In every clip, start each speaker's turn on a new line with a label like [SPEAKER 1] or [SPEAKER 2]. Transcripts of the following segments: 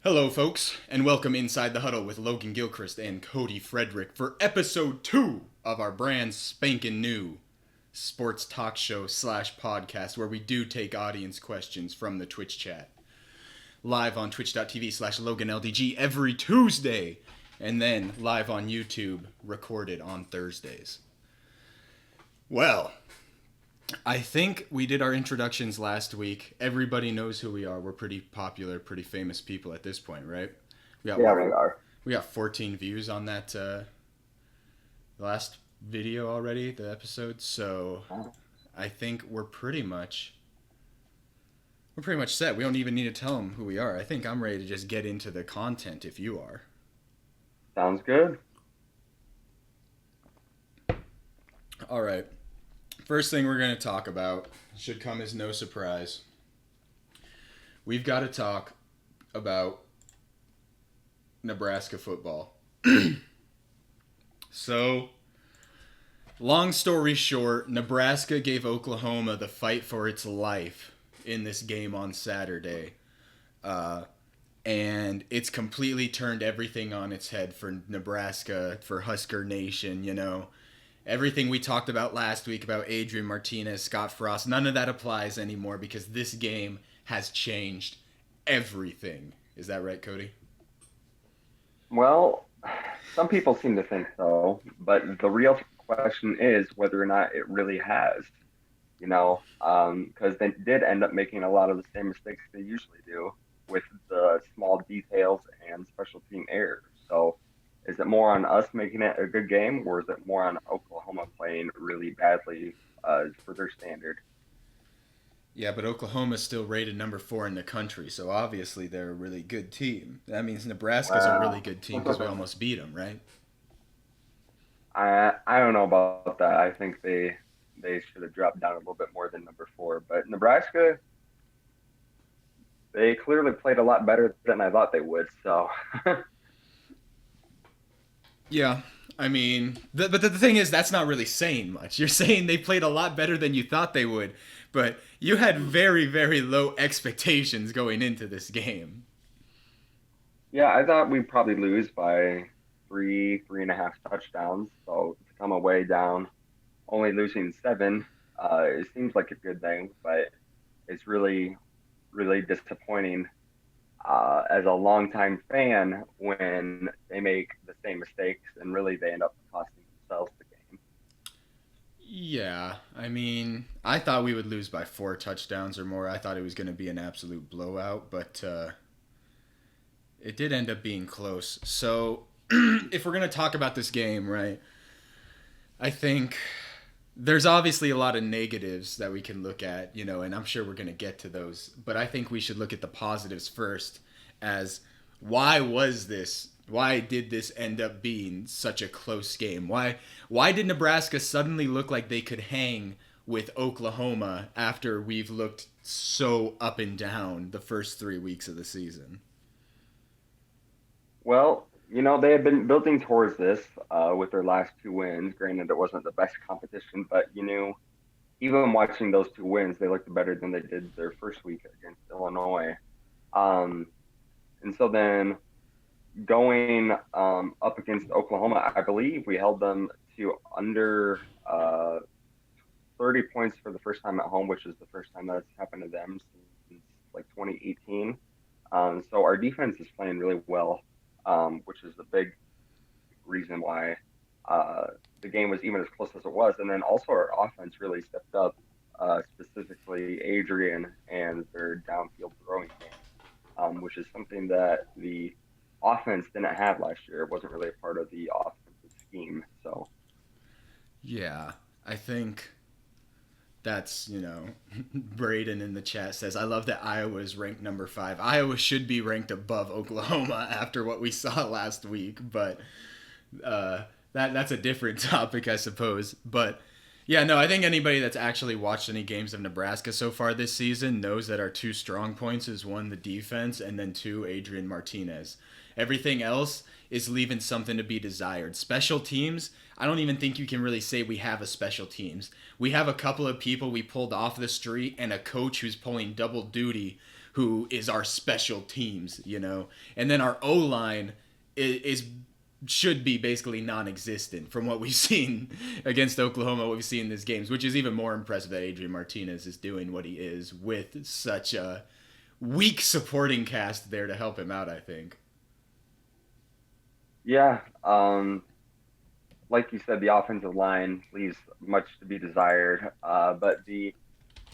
[SPEAKER 1] Hello, folks, and welcome inside the Huddle with Logan, Gilchrist, and Cody Frederick for episode 2 of our brand spanking new sports talk show slash podcast where we do take audience questions from the Twitch chat. Live on twitch.tv slash LoganLDG every Tuesday, and then live on YouTube, recorded on Thursdays. Well, I think we did our introductions last week. Everybody knows who we are. We're pretty popular, pretty famous people at this point, right? We
[SPEAKER 2] Yeah, we are.
[SPEAKER 1] we got 14 views on that last video already, the episode. So I think we're pretty much set. We don't even need to tell them who we are. I think I'm ready to just get into the content if you are.
[SPEAKER 2] Sounds good.
[SPEAKER 1] All right. First thing we're going to talk about should come as no surprise. We've got to talk about Nebraska football. So, long story short, Nebraska gave Oklahoma the fight for its life in this game on Saturday. And it's completely turned everything on its head for Nebraska, for Husker Nation, you know. Everything we talked about last week about Adrian Martinez, Scott Frost, none of that applies anymore because this game has changed everything. Is that right, Cody?
[SPEAKER 2] Well, some people seem to think so, but the real question is whether or not it really has, because they did end up making a lot of the same mistakes they usually do with the small details and special team errors. So is it more on us making it a good game, or is it more on Oklahoma playing really badly for their standard?
[SPEAKER 1] Yeah, but Oklahoma's still rated number 4 in the country, so obviously they're a really good team. That means Nebraska's a really
[SPEAKER 2] Wow.
[SPEAKER 1] good team because we almost beat them, right?
[SPEAKER 2] I don't know about that. I think they should have dropped down a little bit more than number four. But Nebraska, they clearly played a lot better than I thought they would. So
[SPEAKER 1] Yeah, I mean, but the thing is, that's not really saying much. You're saying they played a lot better than you thought they would, but you had very, very low expectations going into this game.
[SPEAKER 2] yeah, I thought we'd probably lose by three and a half touchdowns. So to come away down, only losing seven, it seems like a good thing, but it's really disappointing as a longtime fan when they make the same mistakes and really they end up costing themselves the game.
[SPEAKER 1] Yeah, I mean, I thought we would lose by 4 touchdowns or more. I thought it was going to be an absolute blowout, but it did end up being close. So, if we're going to talk about this game, right, I think there's obviously a lot of negatives that we can look at, you know, and I'm sure we're going to get to those. But I think we should look at the positives first as why did this end up being such a close game? Why did Nebraska suddenly look like they could hang with Oklahoma after we've looked so up and down the first 3 weeks of the season?
[SPEAKER 2] Well, they had been building towards this with their last two wins. Granted, it wasn't the best competition, but even watching those two wins, they looked better than they did their first week against Illinois. Um, and so then going up against Oklahoma, I believe we held them to under 30 points for the first time at home, which is the first time that's happened to them since like 2018. So our defense is playing really well, which is the big reason why the game was even as close as it was. And then also our offense really stepped up, specifically Adrian and their downfield throwing game, which is something that the offense didn't have last year. It wasn't really a part of the offensive scheme. So
[SPEAKER 1] Yeah, I think that's, Braden in the chat says, I love that Iowa is ranked number 5. Iowa should be ranked above Oklahoma after what we saw last week, but that's a different topic, I suppose. But yeah, no, I think anybody that's actually watched any games of Nebraska so far this season knows that our two strong points is one, the defense, and then two, Adrian Martinez. Everything else is leaving something to be desired. Special teams, I don't even think you can really say we have a special teams. We have a couple of people we pulled off the street and a coach who's pulling double duty who is our special teams, and then our O line is should be basically non-existent from what we've seen against Oklahoma, what we've seen in these games, which is even more impressive that Adrian Martinez is doing what he is with such a weak supporting cast there to help him out, I think.
[SPEAKER 2] Yeah, like you said, the offensive line leaves much to be desired, but the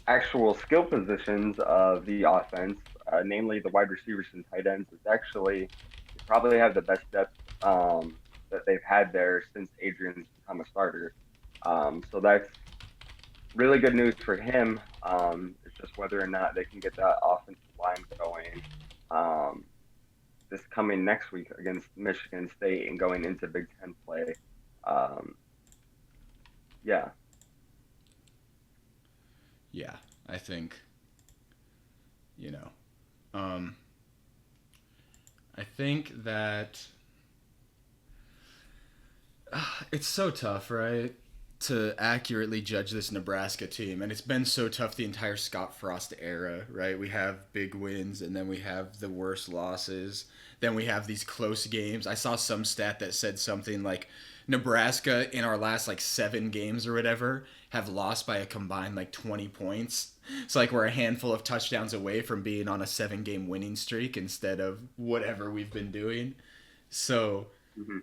[SPEAKER 2] actual skill positions of the offense, namely the wide receivers and tight ends, is actually they probably have the best depth that they've had there since Adrian's become a starter. So that's really good news for him. It's just whether or not they can get that offensive line going this coming next week against Michigan State and going into Big Ten play. Um, yeah,
[SPEAKER 1] Yeah, I think, you know, um, I think that it's so tough, right? To accurately judge this Nebraska team. And it's been so tough the entire Scott Frost era, right? We have big wins and then we have the worst losses. Then we have these close games. I saw some stat that said something like Nebraska in our last like 7 games or whatever have lost by a combined like 20 points. So like we're a handful of touchdowns away from being on a 7 game winning streak instead of whatever we've been doing. So
[SPEAKER 2] hmm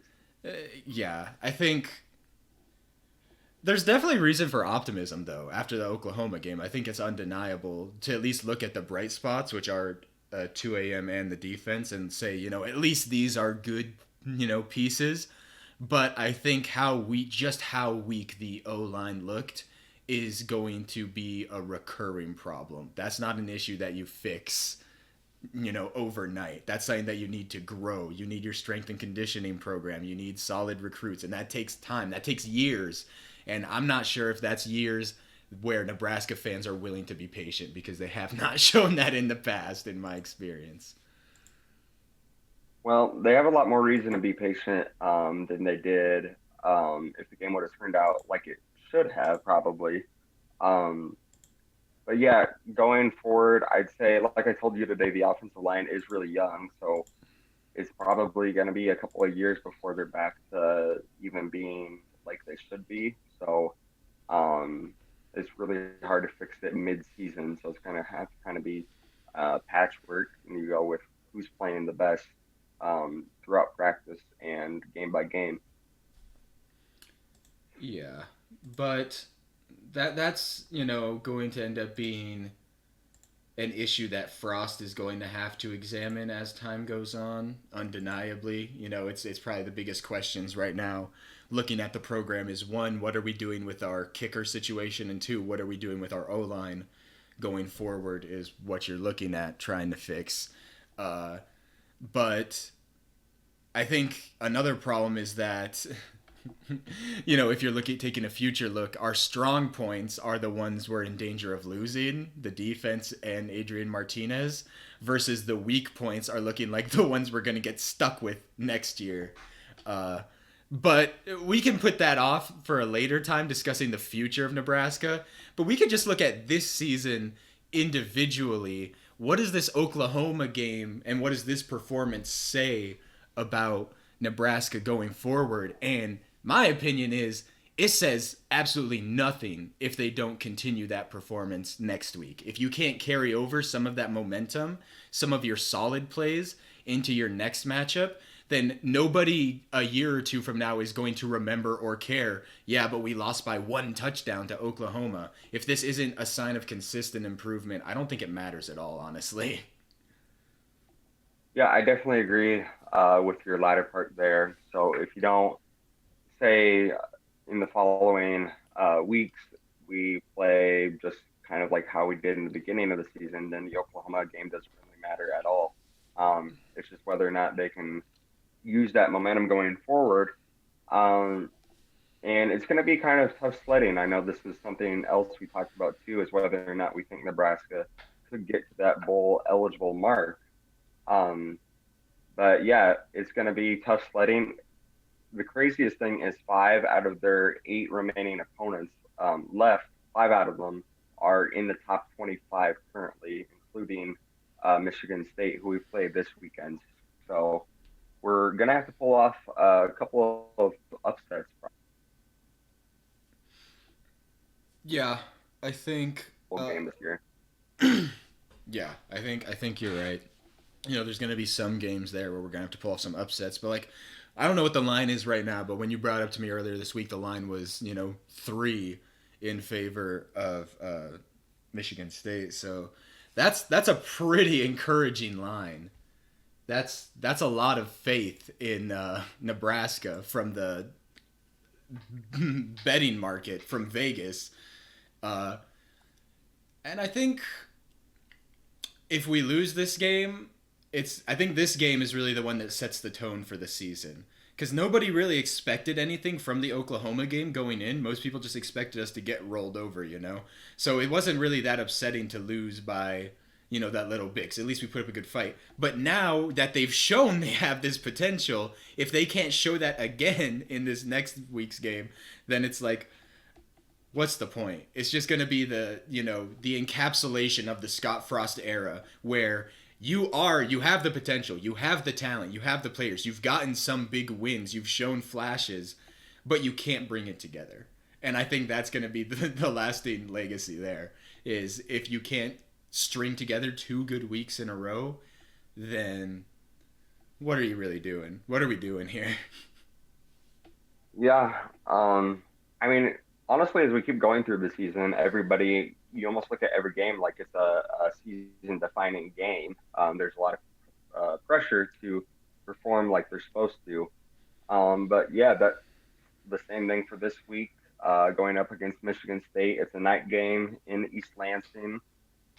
[SPEAKER 1] yeah, I think there's definitely reason for optimism, though, after the Oklahoma game. I think it's undeniable to at least look at the bright spots, which are 2 a.m. and the defense, and say, at least these are good, pieces. But I think how weak the O line looked is going to be a recurring problem. That's not an issue that you fix, overnight. That's something that you need to grow. You need your strength and conditioning program. You need solid recruits, and that takes time. That takes years. And I'm not sure if that's years where Nebraska fans are willing to be patient because they have not shown that in the past, in my experience.
[SPEAKER 2] well, they have a lot more reason to be patient than they did if the game would have turned out like it should have, probably. Um, but yeah, going forward, I'd say, like I told you today, the offensive line is really young, so it's probably going to be a couple of years before they're back to even being like they should be. So um, it's really hard to fix it mid-season. So it's going to have to kind of be patchwork, and you go with who's playing the best throughout practice and game by game.
[SPEAKER 1] Yeah, but that's going to end up being an issue that Frost is going to have to examine as time goes on. Undeniably, it's probably the biggest questions right now. Looking at the program is one, what are we doing with our kicker situation, and two, what are we doing with our O line going forward? Is what you're looking at trying to fix. Uh, but I think another problem is that if you're taking a future look, our strong points are the ones we're in danger of losing, the defense and Adrian Martinez, versus the weak points are looking like the ones we're going to get stuck with next year. Uh, but we can put that off for a later time discussing the future of Nebraska. But we could just look at this season individually. What does this Oklahoma game and what does this performance say about Nebraska going forward? And my opinion is it says absolutely nothing if they don't continue that performance next week. If you can't carry over some of that momentum, some of your solid plays into your next matchup, then nobody a year or two from now is going to remember or care, yeah, but we lost by 1 touchdown to Oklahoma. If this isn't a sign of consistent improvement, I don't think it matters at all, honestly.
[SPEAKER 2] Yeah, I definitely agree with your latter part there. So if you don't say in the following weeks we play just kind of like how we did in the beginning of the season, then the Oklahoma game doesn't really matter at all. It's just whether or not they can use that momentum going forward. Um, and it's going to be kind of tough sledding. I know this is something else we talked about too, is whether or not we think Nebraska could get to that bowl eligible mark. Um, but yeah, it's going to be tough sledding. The craziest thing is 5 out of their 8 remaining opponents left. 5 out of them are in the top 25 currently, including Michigan State, who we play this weekend. So we're gonna have to pull off a couple of upsets
[SPEAKER 1] Yeah, I think.
[SPEAKER 2] for the game this year.
[SPEAKER 1] Yeah, I think you're right. There's going to be some games there where we're going to have to pull off some upsets. But like, I don't know what the line is right now. But when you brought it up to me earlier this week, the line was 3 in favor of Michigan State. So that's a pretty encouraging line. That's a lot of faith in Nebraska from the betting market from Vegas. Uh, and I think if we lose this game, I think this game is really the one that sets the tone for the season. Because nobody really expected anything from the Oklahoma game going in. Most people just expected us to get rolled over. So it wasn't really that upsetting to lose by, that little bit. 'Cause at least we put up a good fight. But now that they've shown they have this potential, if they can't show that again in this next week's game, then it's like, what's the point? It's just going to be the encapsulation of the Scott Frost era where you have the potential, you have the talent, you have the players, you've gotten some big wins, you've shown flashes, but you can't bring it together. And I think that's going to be the lasting legacy there is if you can't string together 2 good weeks in a row, then what are you really doing? What are we doing here?
[SPEAKER 2] Yeah. I mean, honestly, as we keep going through the season, you almost look at every game like it's a season-defining game. There's a lot of pressure to perform like they're supposed to. But yeah, that's the same thing for this week. Going up against Michigan State, it's a night game in East Lansing.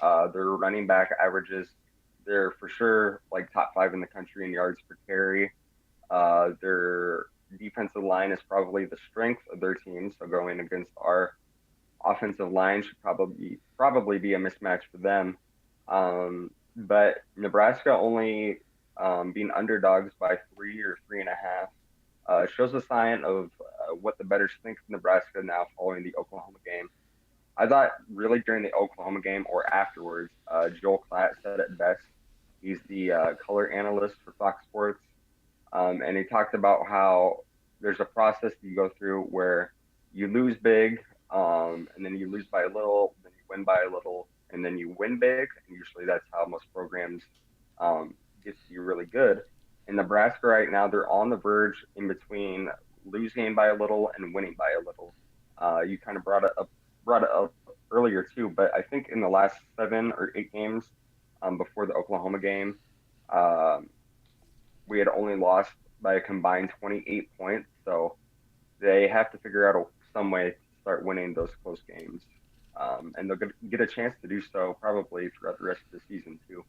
[SPEAKER 2] Their running back averages, they're for sure like top 5 in the country in yards per carry. Their defensive line is probably the strength of their team. So going against our offensive line should probably be a mismatch for them. But Nebraska only being underdogs by 3 or 3.5 shows a sign of what the bettors think of Nebraska now following the Oklahoma game. I thought really during the Oklahoma game or afterwards, Joel Klatt said it best. He's the color analyst for Fox Sports. And he talked about how there's a process that you go through where you lose big, and then you lose by a little, then you win by a little, and then you win big. And usually that's how most programs get to be really good. In Nebraska right now, they're on the verge in between losing by a little and winning by a little. You kind of brought it up earlier too, but I think in the last 7 or 8 games before the Oklahoma game, we had only lost by a combined 28 points. So they have to figure out some way to start winning those close games. And they'll get a chance to do so probably throughout the rest of the season too.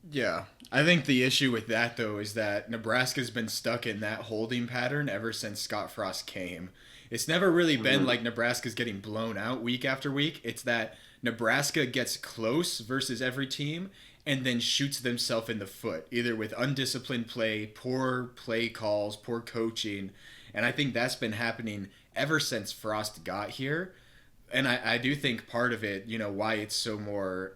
[SPEAKER 1] Yeah. I think the issue with that, though, is that Nebraska's been stuck in that holding pattern ever since Scott Frost came. It's never really been like Nebraska's getting blown out week after week. It's that Nebraska gets close versus every team and then shoots themselves in the foot, either with undisciplined play, poor play calls, poor coaching. And I think that's been happening ever since Frost got here. And I do think part of it, why it's so more,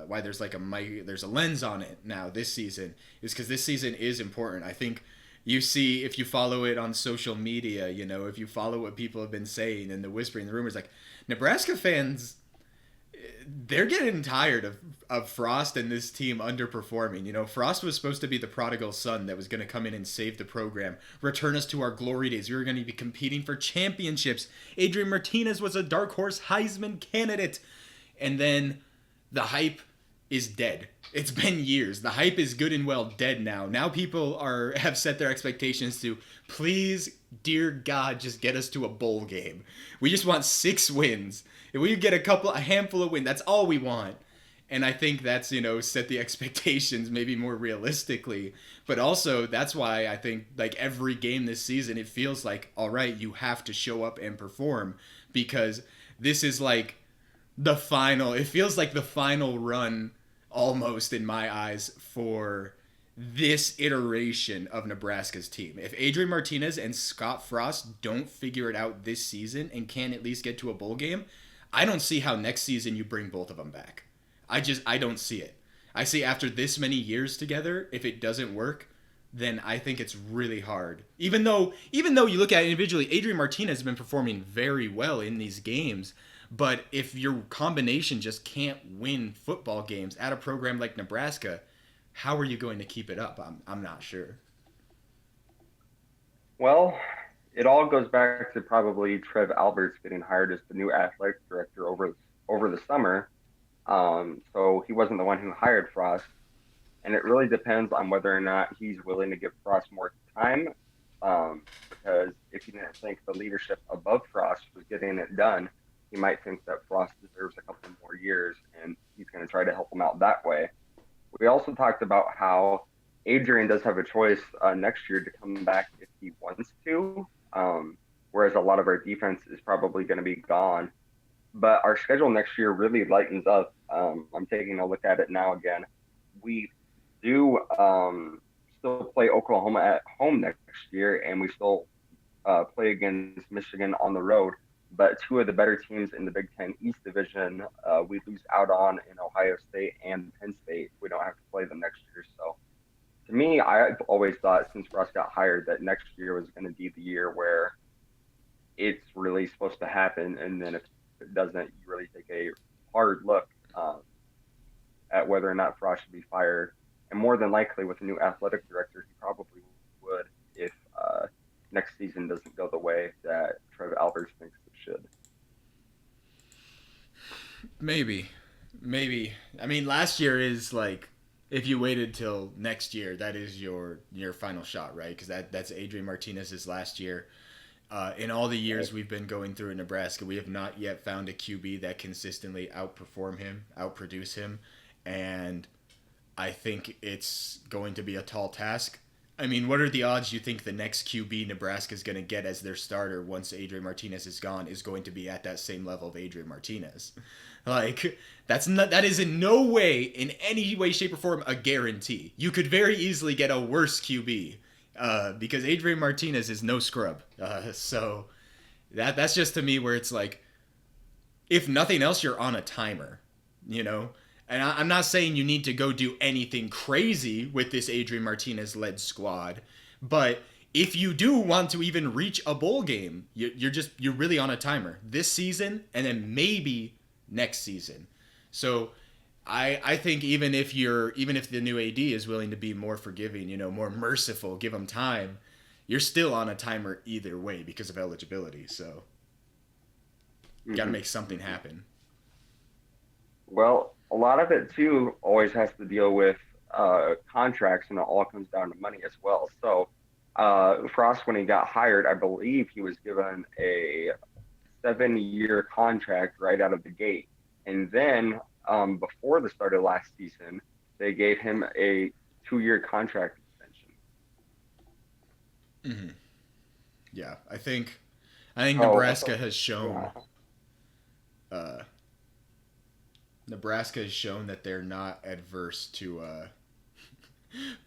[SPEAKER 1] why there's there's a lens on it now this season is because this season is important. I think you see, if you follow it on social media, if you follow what people have been saying and the whispering, the rumors, like Nebraska fans, they're getting tired of Frost and this team underperforming. Frost was supposed to be the prodigal son that was going to come in and save the program, return us to our glory days. We were going to be competing for championships. Adrian Martinez was a dark horse Heisman candidate. And then the hype is dead. It's been years. The hype is good and well dead now. Now people have set their expectations to, please, dear God, just get us to a bowl game. We just want 6 wins. If we get a handful of wins, that's all we want. And I think that's, set the expectations maybe more realistically. But also, that's why I think, like, every game this season, it feels like, all right, you have to show up and perform. Because this is, like, it feels like the final run, almost, in my eyes, for this iteration of Nebraska's team. If Adrian Martinez and Scott Frost don't figure it out this season and can at least get to a bowl game, I don't see how next season you bring both of them back. I don't see it. I see after this many years together, if it doesn't work, then I think it's really hard. Even though you look at it individually, Adrian Martinez has been performing very well in these games, but if your combination just can't win football games at a program like Nebraska, how are you going to keep it up? I'm not sure.
[SPEAKER 2] Well, it all goes back to probably Trev Alberts getting hired as the new athletic director over the summer. So he wasn't the one who hired Frost, and it really depends on whether or not he's willing to give Frost more time. Because if he didn't think the leadership above Frost was getting it done, he might think that Frost deserves a couple more years, and he's going to try to help him out that way. We also talked about how Adrian does have a choice next year to come back if he wants to, whereas a lot of our defense is probably going to be gone. But our schedule next year really lightens up. I'm taking a look at it now again. We do still play Oklahoma at home next year, and we still play against Michigan on the road. But two of the better teams in the Big Ten East Division, we lose out on in Ohio State and Penn State. We don't have to play them next year. So to me, I've always thought since Russ got hired that next year was going to be the year where it's really supposed to happen. And then if it doesn't, you really take a hard look at whether or not Frost should be fired. And more than likely, with a new athletic director, he probably would if next season doesn't go the way that Trev Alberts thinks it should.
[SPEAKER 1] Maybe. I mean, last year is like if you waited till next year, that is your final shot, right? Because that's Adrian Martinez's last year. In all the years we've been going through in Nebraska, we have not yet found a QB that consistently outperform him, outproduce him, and I think it's going to be a tall task. I mean, what are the odds you think the next QB Nebraska is going to get as their starter once Adrian Martinez is gone is going to be at that same level of Adrian Martinez? Like, that is in no way, in any way, shape, or form, a guarantee. You could very easily get a worse QB because Adrian Martinez is no scrub. So that's just to me where it's like, if nothing else, you're on a timer, you know? And I'm not saying you need to go do anything crazy with this Adrian Martinez led squad, but if you do want to even reach a bowl game, you're really on a timer this season and then maybe next season. So I think even if the new AD is willing to be more forgiving, more merciful, give them time, you're still on a timer either way because of eligibility. So you got to make something happen.
[SPEAKER 2] Well, a lot of it too always has to deal with contracts, and it all comes down to money as well. So Frost, when he got hired, I believe he was given a 7-year contract right out of the gate, and then before the start of last season, they gave him a 2-year contract extension.
[SPEAKER 1] Mm-hmm. Yeah, I think Nebraska has shown. Nebraska has shown that they're not adverse to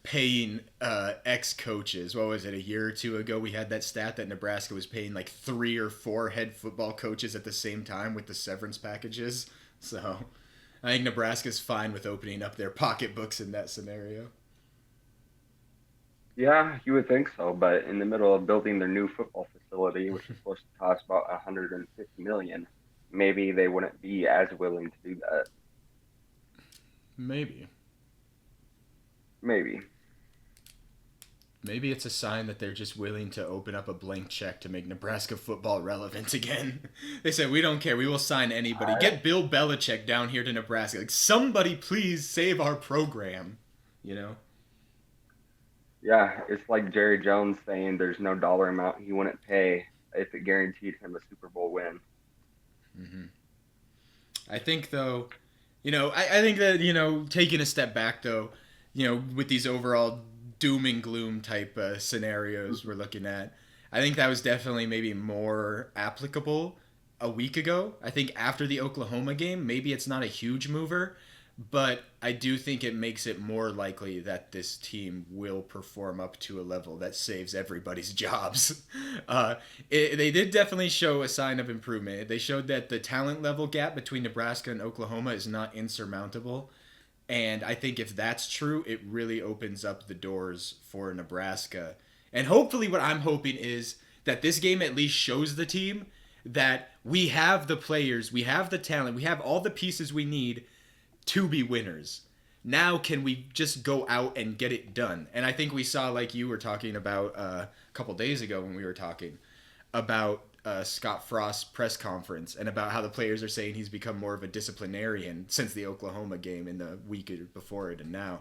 [SPEAKER 1] paying ex-coaches. What was it, a year or two ago? We had that stat that Nebraska was paying like 3 or 4 head football coaches at the same time with the severance packages. So I think Nebraska's fine with opening up their pocketbooks in that scenario.
[SPEAKER 2] Yeah, you would think so, but in the middle of building their new football facility, which is supposed to cost about 150 million, maybe they wouldn't be as willing to do that.
[SPEAKER 1] Maybe it's a sign that they're just willing to open up a blank check to make Nebraska football relevant again. They said, we don't care. We will sign anybody. Get Bill Belichick down here to Nebraska. Like, somebody please save our program,
[SPEAKER 2] Yeah, it's like Jerry Jones saying there's no dollar amount he wouldn't pay if it guaranteed him a Super Bowl win.
[SPEAKER 1] Mm-hmm. I think, though, I think that, taking a step back, though, with these overall doom and gloom type scenarios we're looking at, I think that was definitely maybe more applicable a week ago. I think after the Oklahoma game, maybe it's not a huge mover, but I do think it makes it more likely that this team will perform up to a level that saves everybody's jobs. They did definitely show a sign of improvement. They showed that the talent level gap between Nebraska and Oklahoma is not insurmountable. And I think if that's true, it really opens up the doors for Nebraska. And hopefully, what I'm hoping is that this game at least shows the team that we have the players, we have the talent, we have all the pieces we need to be winners. Now, can we just go out and get it done? And I think we saw, like you were talking about a couple days ago when we were talking about Scott Frost's press conference and about how the players are saying he's become more of a disciplinarian since the Oklahoma game in the week before it and now.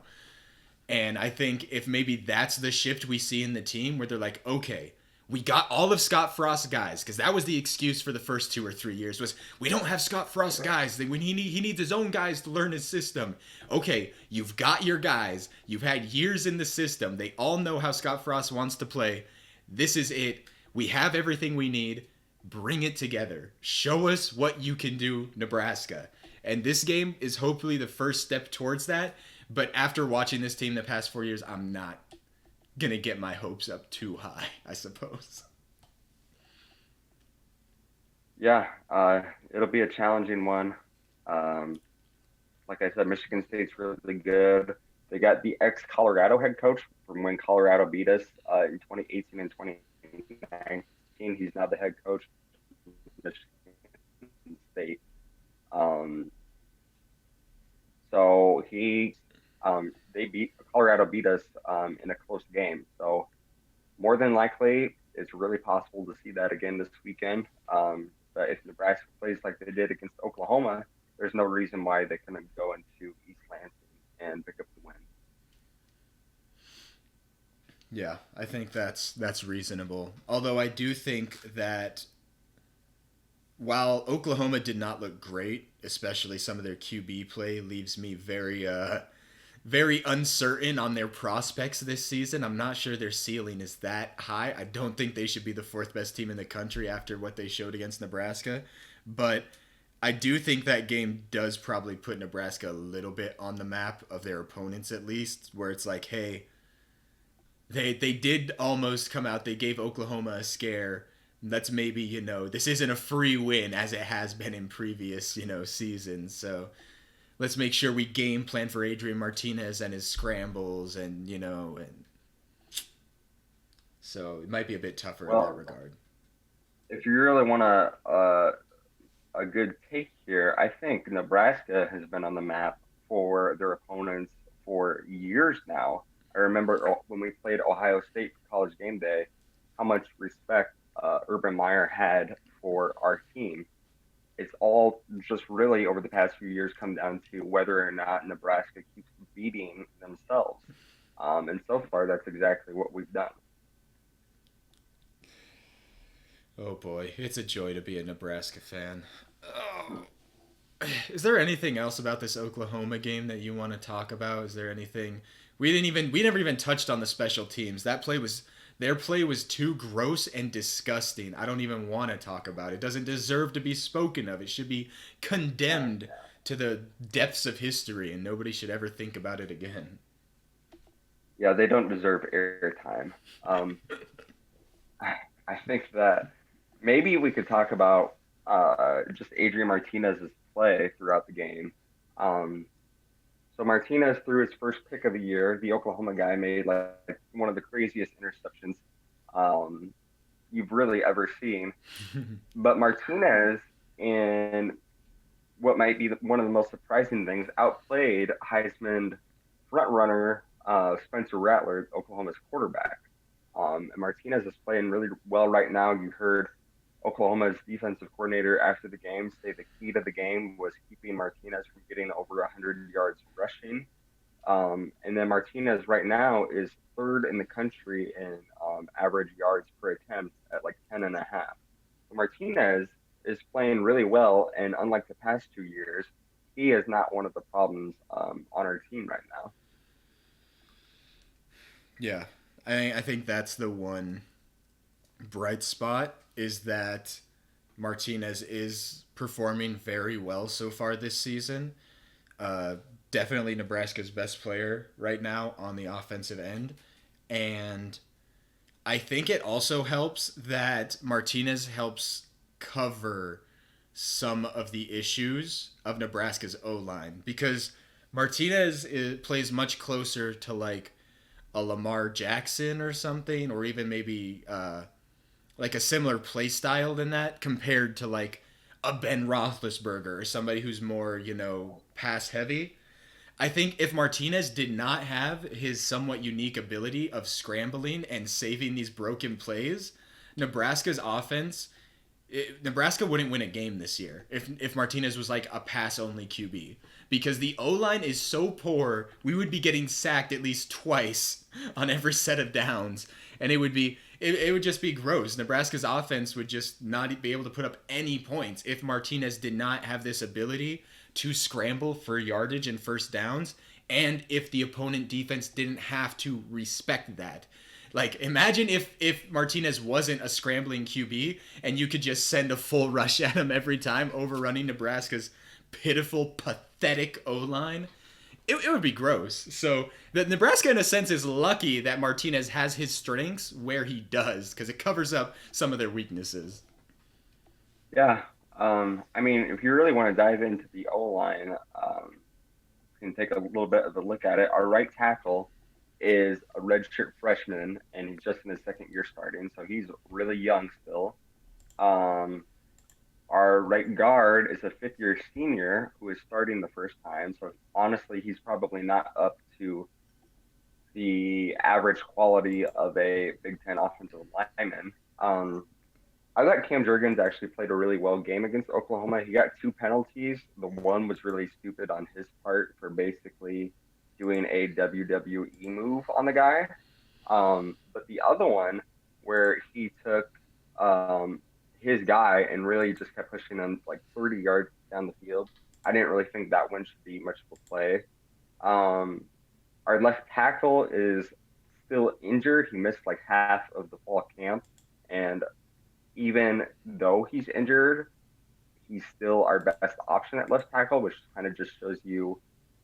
[SPEAKER 1] And I think if maybe that's the shift we see in the team where they're like, okay, we got all of Scott Frost's guys, because that was the excuse for the first 2 or 3 years was we don't have Scott Frost's guys. He needs his own guys to learn his system. Okay, you've got your guys. You've had years in the system. They all know how Scott Frost wants to play. This is it. We have everything we need. Bring it together. Show us what you can do, Nebraska. And this game is hopefully the first step towards that. But after watching this team the past 4 years, I'm not going to get my hopes up too high, I suppose.
[SPEAKER 2] Yeah, it'll be a challenging one. Like I said, Michigan State's really good. They got the ex-Colorado head coach from when Colorado beat us in 2018 and 2019. He's now the head coach of Michigan State. So Colorado beat us in a close game. So more than likely, it's really possible to see that again this weekend. But if Nebraska plays like they did against Oklahoma, there's no reason why they couldn't go into East Lansing and pick up the win.
[SPEAKER 1] Yeah, I think that's reasonable. Although I do think that while Oklahoma did not look great, especially some of their QB play leaves me very uncertain on their prospects this season. I'm not sure their ceiling is that high. I don't think they should be the fourth best team in the country after what they showed against Nebraska. But I do think that game does probably put Nebraska a little bit on the map of their opponents at least, where it's like, hey, they did almost come out. They gave Oklahoma a scare. That's maybe, this isn't a free win as it has been in previous, seasons. So let's make sure we game plan for Adrian Martinez and his scrambles and so it might be a bit tougher in that regard.
[SPEAKER 2] If you really want a good take here, I think Nebraska has been on the map for their opponents for years now. I remember when we played Ohio State for College Game Day, how much respect Urban Meyer had for our team. It's all just really over the past few years come down to whether or not Nebraska keeps beating themselves. And so far, that's exactly what we've done.
[SPEAKER 1] Oh boy, it's a joy to be a Nebraska fan. Oh. Is there anything else about this Oklahoma game that you want to talk about? Is there anything we never even touched on the special teams. Their play was too gross and disgusting. I don't even want to talk about it. It doesn't deserve to be spoken of. It should be condemned to the depths of history, and nobody should ever think about it again.
[SPEAKER 2] Yeah, they don't deserve airtime. I think that maybe we could talk about just Adrian Martinez's play throughout the game. So Martinez threw his first pick of the year. The Oklahoma guy made like one of the craziest interceptions you've really ever seen. But Martinez, in what might be one of the most surprising things, outplayed Heisman frontrunner Spencer Rattler, Oklahoma's quarterback. And Martinez is playing really well right now. You heard Oklahoma's defensive coordinator after the game say the key to the game was keeping Martinez from getting over 100 yards rushing. And then Martinez right now is third in the country in average yards per attempt at like 10.5. So Martinez is playing really well, and unlike the past 2 years, he is not one of the problems on our team right now.
[SPEAKER 1] Yeah, I think that's the one bright spot, is that Martinez is performing very well so far this season. Definitely Nebraska's best player right now on the offensive end. And I think it also helps that Martinez helps cover some of the issues of Nebraska's O-line, because plays much closer to like a Lamar Jackson or something, or even maybe like a similar play style than that, compared to like a Ben Roethlisberger or somebody who's more pass heavy. I think if Martinez did not have his somewhat unique ability of scrambling and saving these broken plays, Nebraska's offense, Nebraska wouldn't win a game this year if Martinez was like a pass only QB, because the O line is so poor. We would be getting sacked at least twice on every set of downs, and it would just be gross. Nebraska's offense would just not be able to put up any points if Martinez did not have this ability to scramble for yardage and first downs, and if the opponent defense didn't have to respect that. Like, imagine if Martinez wasn't a scrambling QB and you could just send a full rush at him every time, overrunning Nebraska's pitiful, pathetic O line. It would be gross. So the Nebraska, in a sense, is lucky that Martinez has his strengths where he does, because it covers up some of their weaknesses.
[SPEAKER 2] Yeah. I mean, if you really want to dive into the O line, you can take a little bit of a look at it. Our right tackle is a redshirt freshman, and he's just in his second year starting, so he's really young still. Um, our right guard is a fifth year senior who is starting the first time. So honestly, he's probably not up to the average quality of a Big Ten offensive lineman. I thought Cam Jurgens actually played a really well game against Oklahoma. He got two penalties. The one was really stupid on his part for basically doing a WWE move on the guy. But the other one, where he took his guy and really just kept pushing him like 30 yards down the field, I didn't really think that one should be much of a play. Um, our left tackle is still injured. He missed like half of the fall camp, and even though he's injured, he's still our best option at left tackle, which kind of just shows you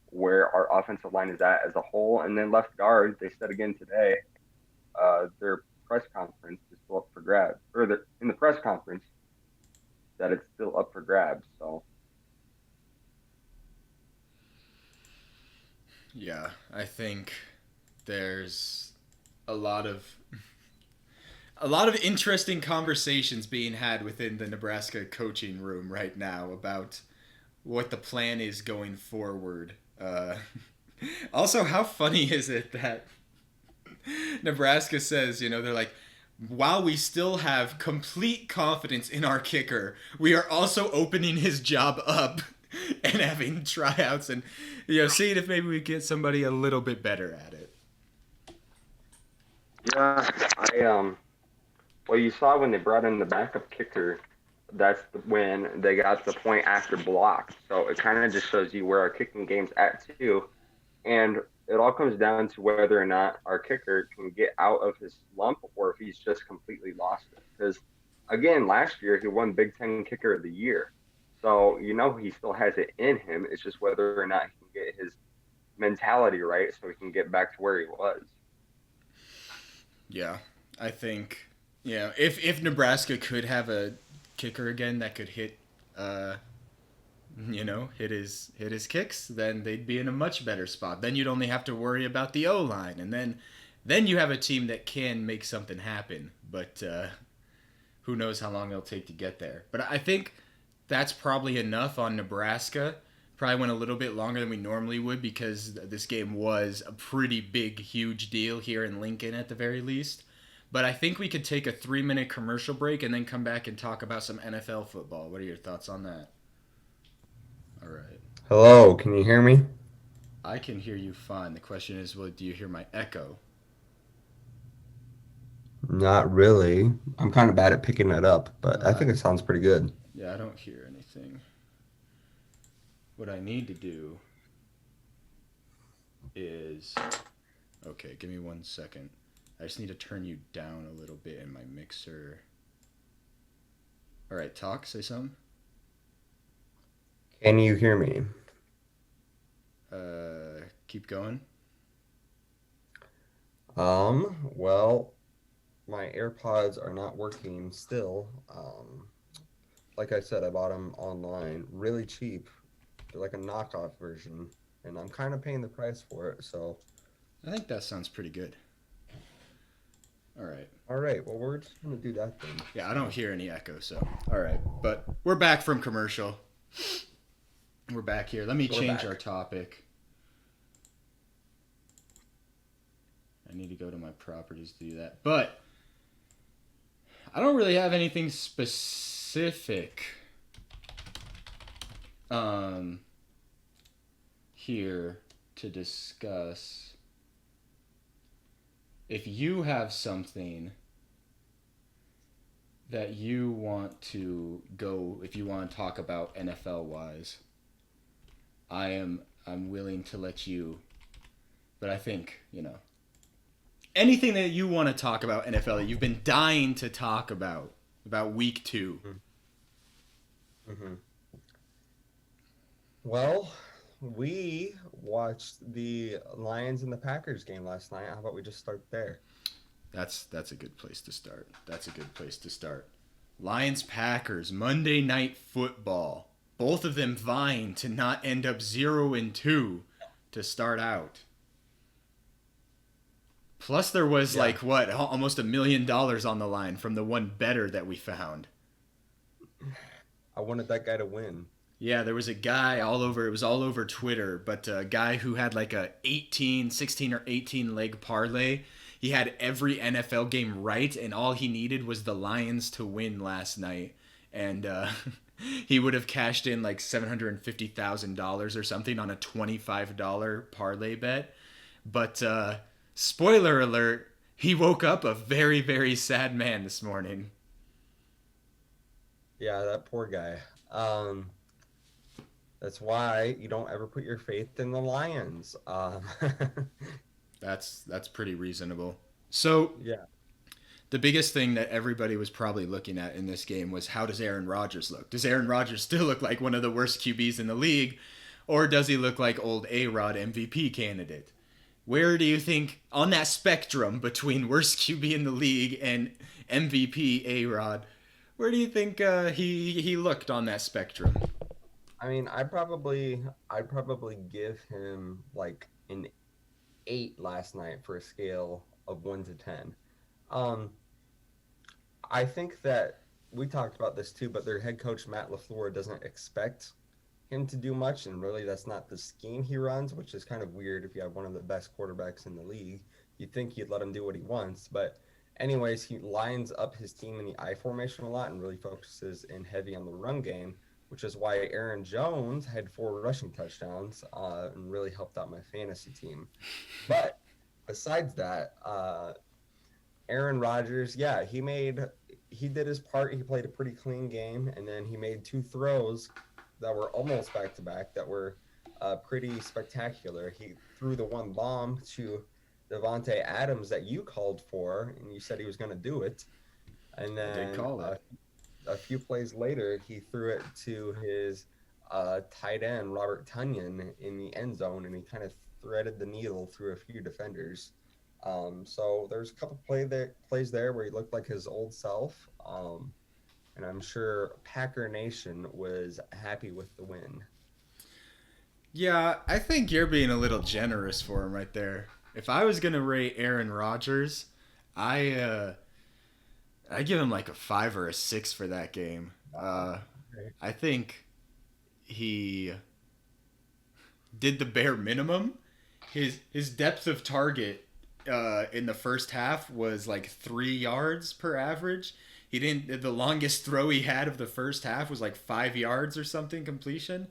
[SPEAKER 2] where our offensive line is at as a whole. And then left guard, they said again today, their press conference is still up for grabs, or in the press conference that it's still up for grabs. So
[SPEAKER 1] Yeah, I think there's a lot of interesting conversations being had within the Nebraska coaching room right now about what the plan is going forward. Also, how funny is it that Nebraska says, they're like, while we still have complete confidence in our kicker, we are also opening his job up and having tryouts and seeing if maybe we get somebody a little bit better at it.
[SPEAKER 2] yeah, well, you saw when they brought in the backup kicker, when they got the point after block. So it kind of just shows you where our kicking game's at too. And it all comes down to whether or not our kicker can get out of his slump or if he's just completely lost it. Because again, last year he won Big Ten Kicker of the Year. So he still has it in him. It's just whether or not he can get his mentality right so he can get back to where he was.
[SPEAKER 1] Yeah, I think if Nebraska could have a kicker again that could hit hit his kicks, then they'd be in a much better spot. Then you'd only have to worry about the O line, and then you have a team that can make something happen. But who knows how long it'll take to get there. But I think that's probably enough on Nebraska. Probably went a little bit longer than we normally would because this game was a pretty big, huge deal here in Lincoln at the very least. But I think we could take a 3-minute commercial break and then come back and talk about some NFL football. What are your thoughts on that? All right.
[SPEAKER 3] Hello, can you hear me?
[SPEAKER 1] I can hear you fine. The question is, well, do you hear my echo?
[SPEAKER 3] Not really. I'm kind of bad at picking it up, but I
[SPEAKER 1] Uh,
[SPEAKER 3] think it sounds pretty good.
[SPEAKER 1] yeah, I don't hear anything. What I need to do is... Okay, give me 1 second. I just need to turn you down a little bit in my mixer. All right, talk, say something.
[SPEAKER 3] Can you hear me?
[SPEAKER 1] Keep going.
[SPEAKER 3] Well, my AirPods are not working still. Like I said, I bought them online, really cheap. They're like a knockoff version, and I'm kind of paying the price for it. So,
[SPEAKER 1] I think that sounds pretty good. All right.
[SPEAKER 3] all right, well, we're just gonna do that then.
[SPEAKER 1] Yeah, I don't hear any echo, so all right. But we're back from commercial. We're back here. Let me
[SPEAKER 3] We're
[SPEAKER 1] change
[SPEAKER 3] back.
[SPEAKER 1] our topic. I need to go to my properties to do that. But I don't really have anything specific here to discuss. If you have something that you want to go, if you want to talk about NFL wise, I'm willing to let you, but I think, anything that you want to talk about NFL that you've been dying to talk about week 2.
[SPEAKER 3] Mm-hmm. Well, we watched the Lions and the Packers game last night. How about we just start there?
[SPEAKER 1] That's a good place to start. Lions Packers Monday Night Football. Both of them vying to not end up 0-2 to start out. Plus there was almost $1 million on the line from the one bettor that we found.
[SPEAKER 3] I wanted that guy to win.
[SPEAKER 1] Yeah, there was a guy it was all over Twitter, but a guy who had like a 16 or 18 leg parlay. He had every NFL game right, and all he needed was the Lions to win last night. And he would have cashed in like $750,000 or something on a $25 parlay bet. But spoiler alert, he woke up a very, very sad man this morning.
[SPEAKER 3] Yeah, that poor guy. That's why you don't ever put your faith in the Lions.
[SPEAKER 1] That's pretty reasonable. So
[SPEAKER 3] Yeah.
[SPEAKER 1] the biggest thing that everybody was probably looking at in this game was, how does Aaron Rodgers look? Does Aaron Rodgers still look like one of the worst QBs in the league, or does he look like old A-Rod MVP candidate? Where do you think on that spectrum between worst QB in the league and MVP A-Rod, where do you think he looked on that spectrum?
[SPEAKER 3] I mean, I'd probably give him like an 8 last night for a scale of 1 to 10. Um, I think that we talked about this too, but their head coach Matt LaFleur doesn't expect him to do much, and really that's not the scheme he runs, which is kind of weird if you have one of the best quarterbacks in the league. You'd think he'd let him do what he wants, but anyways, he lines up his team in the I formation a lot and really focuses in heavy on the run game, which is why Aaron Jones had 4 rushing touchdowns and really helped out my fantasy team. But besides that, Aaron Rodgers, yeah, he did his part. He played a pretty clean game, and then he made 2 throws that were almost back to back that were pretty spectacular. He threw the one bomb to Devontae Adams that you called for, and you said he was going to do it. And
[SPEAKER 1] I
[SPEAKER 3] then
[SPEAKER 1] did call it.
[SPEAKER 3] A few plays later, he threw it to his tight end, Robert Tunyon, in the end zone, and he kind of threaded the needle through a few defenders. So there's a couple plays there where he looked like his old self, and I'm sure Packer Nation was happy with the win.
[SPEAKER 1] Yeah, I think you're being a little generous for him right there. If I was gonna rate Aaron Rodgers, I give him like a 5 or a 6 for that game. I think he did the bare minimum. His depth of target in the first half was like 3 yards per average. He didn't. The longest throw he had of the first half was like 5 yards or something completion.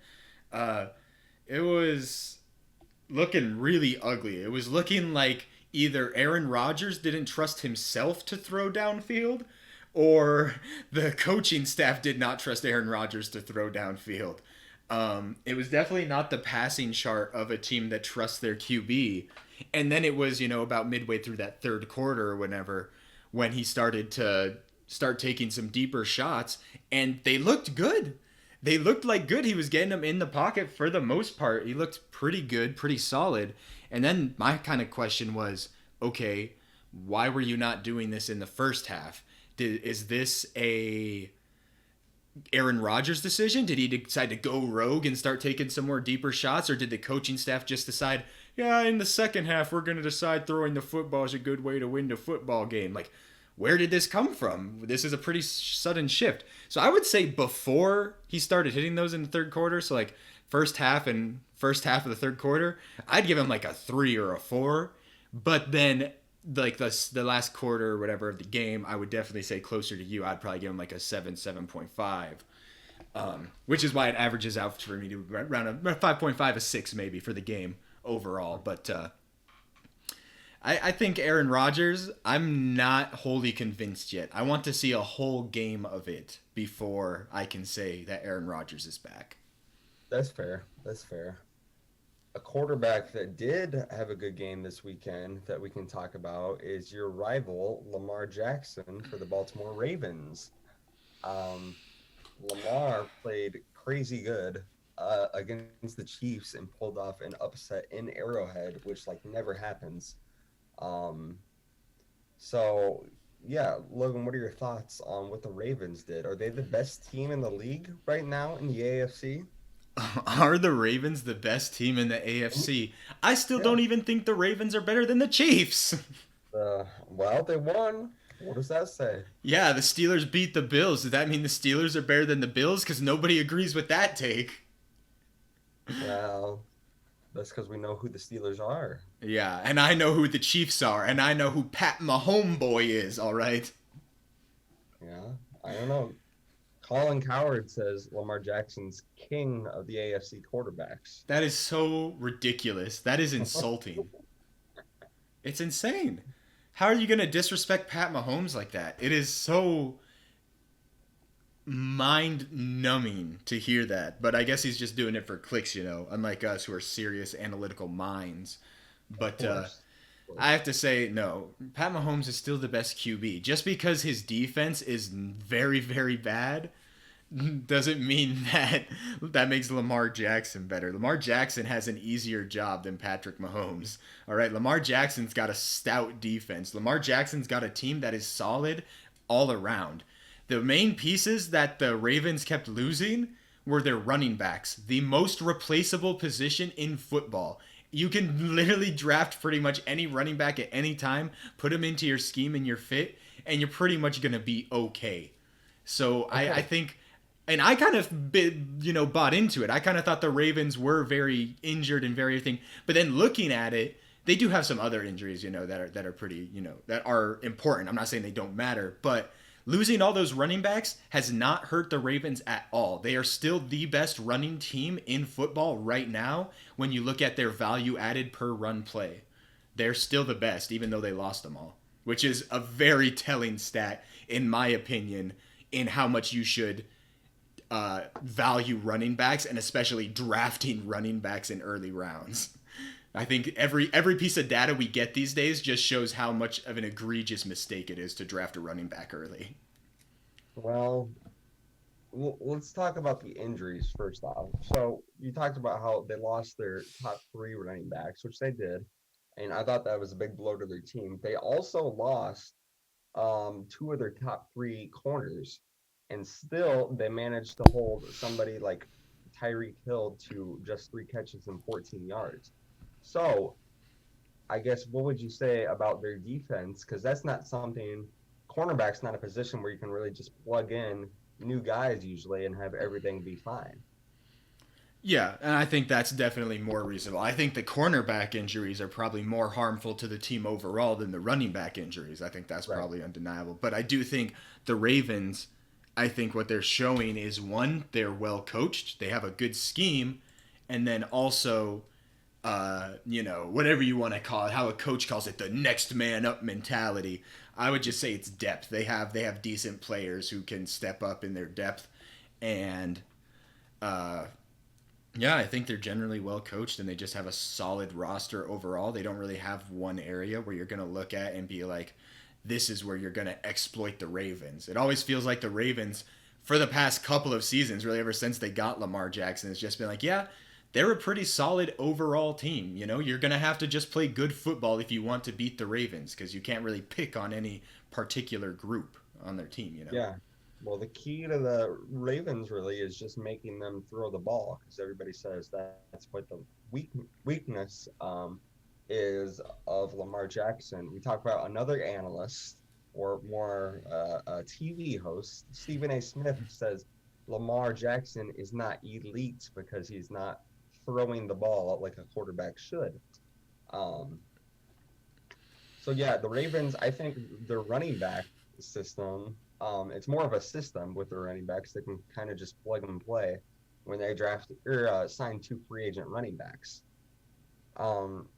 [SPEAKER 1] It was looking really ugly. It was looking like either Aaron Rodgers didn't trust himself to throw downfield, or the coaching staff did not trust Aaron Rodgers to throw downfield. It was definitely not the passing chart of a team that trusts their QB. And then it was, about midway through that third quarter or whenever, when he started taking some deeper shots, and they looked good. They looked like good. He was getting them in the pocket for the most part. He looked pretty good, pretty solid. And then my kind of question was, okay, why were you not doing this in the first half? Is this a Aaron Rodgers' decision? Did he decide to go rogue and start taking some more deeper shots, or did the coaching staff just decide, yeah, in the second half we're going to decide throwing the football is a good way to win the football game? Like, where did this come from? This is a pretty sudden shift. So I would say before he started hitting those in the third quarter, so like first half of the third quarter, I'd give him like a 3 or a 4. But then like the last quarter or whatever of the game, I would definitely say closer to you. I'd probably give him like a 7.5. Which is why it averages out for me to around a 5.5, a 6 maybe for the game overall. But I think Aaron Rodgers, I'm not wholly convinced yet. I want to see a whole game of it before I can say that Aaron Rodgers is back.
[SPEAKER 3] That's fair. That's fair. A quarterback that did have a good game this weekend that we can talk about is your rival, Lamar Jackson, for the Baltimore Ravens. Lamar played crazy good against the Chiefs and pulled off an upset in Arrowhead, which like never happens. Um, so yeah, Logan, what are your thoughts on what the Ravens did? Are they the best team in the league right now in the AFC?
[SPEAKER 1] Are the Ravens the best team in the AFC? I still
[SPEAKER 3] Yeah.
[SPEAKER 1] don't even think the Ravens are better than the Chiefs.
[SPEAKER 3] Well, they won. What does that say?
[SPEAKER 1] Yeah, the Steelers beat the Bills. Does that mean the Steelers are better than the Bills? Because nobody agrees with that take.
[SPEAKER 3] Well, that's because we know who the Steelers are.
[SPEAKER 1] Yeah, and I know who the Chiefs are, and I know who Pat Mahomes is, all right?
[SPEAKER 3] Yeah, I don't know. Colin Coward says Lamar Jackson's king of the AFC quarterbacks.
[SPEAKER 1] That is so ridiculous. That is insulting. It's insane. How are you going to disrespect Pat Mahomes like that? It is so mind numbing to hear that. But I guess he's just doing it for clicks, unlike us who are serious analytical minds.
[SPEAKER 3] Of
[SPEAKER 1] But
[SPEAKER 3] course.
[SPEAKER 1] I have to say, no, Pat Mahomes is still the best QB. Just because his defense is very, very bad doesn't mean that makes Lamar Jackson better. Lamar Jackson has an easier job than Patrick Mahomes. All right, Lamar Jackson's got a stout defense. Lamar Jackson's got a team that is solid all around. The main pieces that the Ravens kept losing were their running backs, the most replaceable position in football. You can literally draft pretty much any running back at any time, put him into your scheme and your fit, and you're pretty much going to be okay. So I
[SPEAKER 3] Okay.
[SPEAKER 1] think, and I kind of bought into it. I kind of thought the Ravens were very injured and very everything, but then looking at it, they do have some other injuries, that are pretty, that are important. I'm not saying they don't matter, but losing all those running backs has not hurt the Ravens at all. They are still the best running team in football right now when you look at their value added per run play. They're still the best, even though they lost them all, which is a very telling stat, in my opinion, in how much you should value running backs and especially drafting running backs in early rounds. I think every piece of data we get these days just shows how much of an egregious mistake it is to draft a running back early.
[SPEAKER 3] Well, let's talk about the injuries first off. So you talked about how they lost their top three running backs, which they did, and I thought that was a big blow to their team. They also lost two of their top three corners, and still they managed to hold somebody like Tyreek Hill to just 3 catches and 14 yards. So I guess what would you say about their defense? Because that's not something, cornerback's not a position where you can really just plug in new guys usually and have everything be fine.
[SPEAKER 1] Yeah, and I think that's definitely more reasonable. I think the cornerback injuries are probably more harmful to the team overall than the running back injuries. I think that's
[SPEAKER 3] Right.
[SPEAKER 1] probably undeniable. But I do think the Ravens, I think what they're showing is one, they're well coached, they have a good scheme, and then also, whatever you want to call it, how a coach calls it, the next man up mentality. I would just say it's depth. They have decent players who can step up in their depth, and uh, yeah, I think they're generally well coached and they just have a solid roster overall. They don't really have one area where you're going to look at and be like, this is where you're going to exploit the Ravens. It always feels like the Ravens, for the past couple of seasons, really ever since they got Lamar Jackson, has just been like, yeah, they're a pretty solid overall team. You're going to have to just play good football if you want to beat the Ravens because you can't really pick on any particular group on their team.
[SPEAKER 3] Yeah. Well, the key to the Ravens really is just making them throw the ball because everybody says that's what the weakness is of Lamar Jackson. We talk about another analyst or more a TV host, Stephen A. Smith, says Lamar Jackson is not elite because he's not throwing the ball like a quarterback should. Um, so yeah, the Ravens, I think their running back system, it's more of a system with the running backs. They can kind of just plug and play when they draft or sign 2 free agent running backs. Um,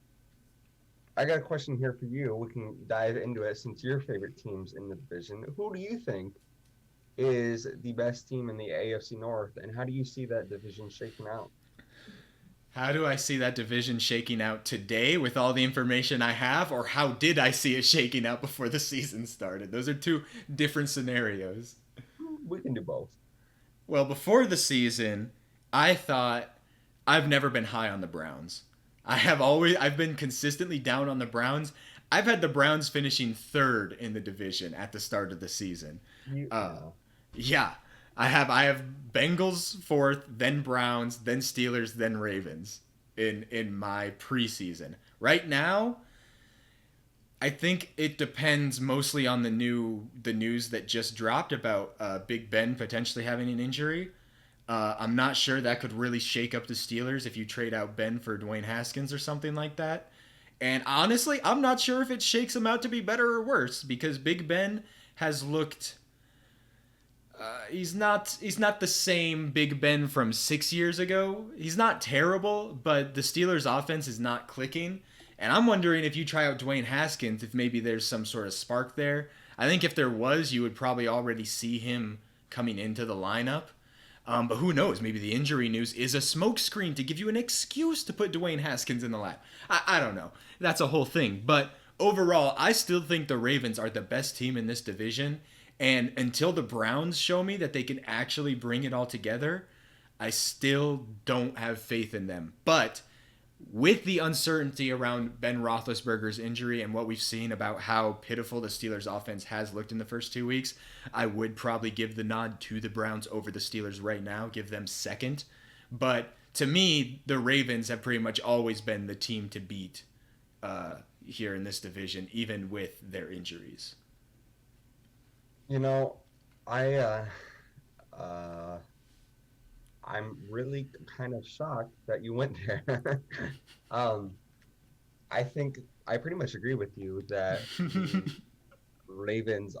[SPEAKER 3] I got a question here for you. We can dive into it since your favorite team's in the division. Who do you think is the best team in the AFC North, and how do you see that division shaking out?
[SPEAKER 1] How do I see that division shaking out today with all the information I have, or how did I see it shaking out before the season started? Those are two different scenarios.
[SPEAKER 3] We can do both.
[SPEAKER 1] Well, before the season, I thought I've never been high on the Browns. I've been consistently down on the Browns. I've had the Browns finishing third in the division at the start of the season. Yeah. I have Bengals fourth, then Browns, then Steelers, then Ravens in my preseason. Right now, I think it depends mostly on the news that just dropped about Big Ben potentially having an injury. I'm not sure that could really shake up the Steelers if you trade out Ben for Dwayne Haskins or something like that. And honestly, I'm not sure if it shakes him out to be better or worse because Big Ben has looked. He's not the same Big Ben from 6 years ago. He's not terrible, but the Steelers' offense is not clicking. And I'm wondering if you try out Dwayne Haskins, if maybe there's some sort of spark there. I think if there was, you would probably already see him coming into the lineup. But who knows? Maybe the injury news is a smokescreen to give you an excuse to put Dwayne Haskins in the lineup. I don't know. That's a whole thing. But overall, I still think the Ravens are the best team in this division. And until the Browns show me that they can actually bring it all together, I still don't have faith in them. But with the uncertainty around Ben Roethlisberger's injury and what we've seen about how pitiful the Steelers' offense has looked in the first 2 weeks, I would probably give the nod to the Browns over the Steelers right now, give them second. But to me, the Ravens have pretty much always been the team to beat here in this division, even with their injuries.
[SPEAKER 3] You know, I I'm really kind of shocked that you went there. um, I think I pretty much agree with you that the Ravens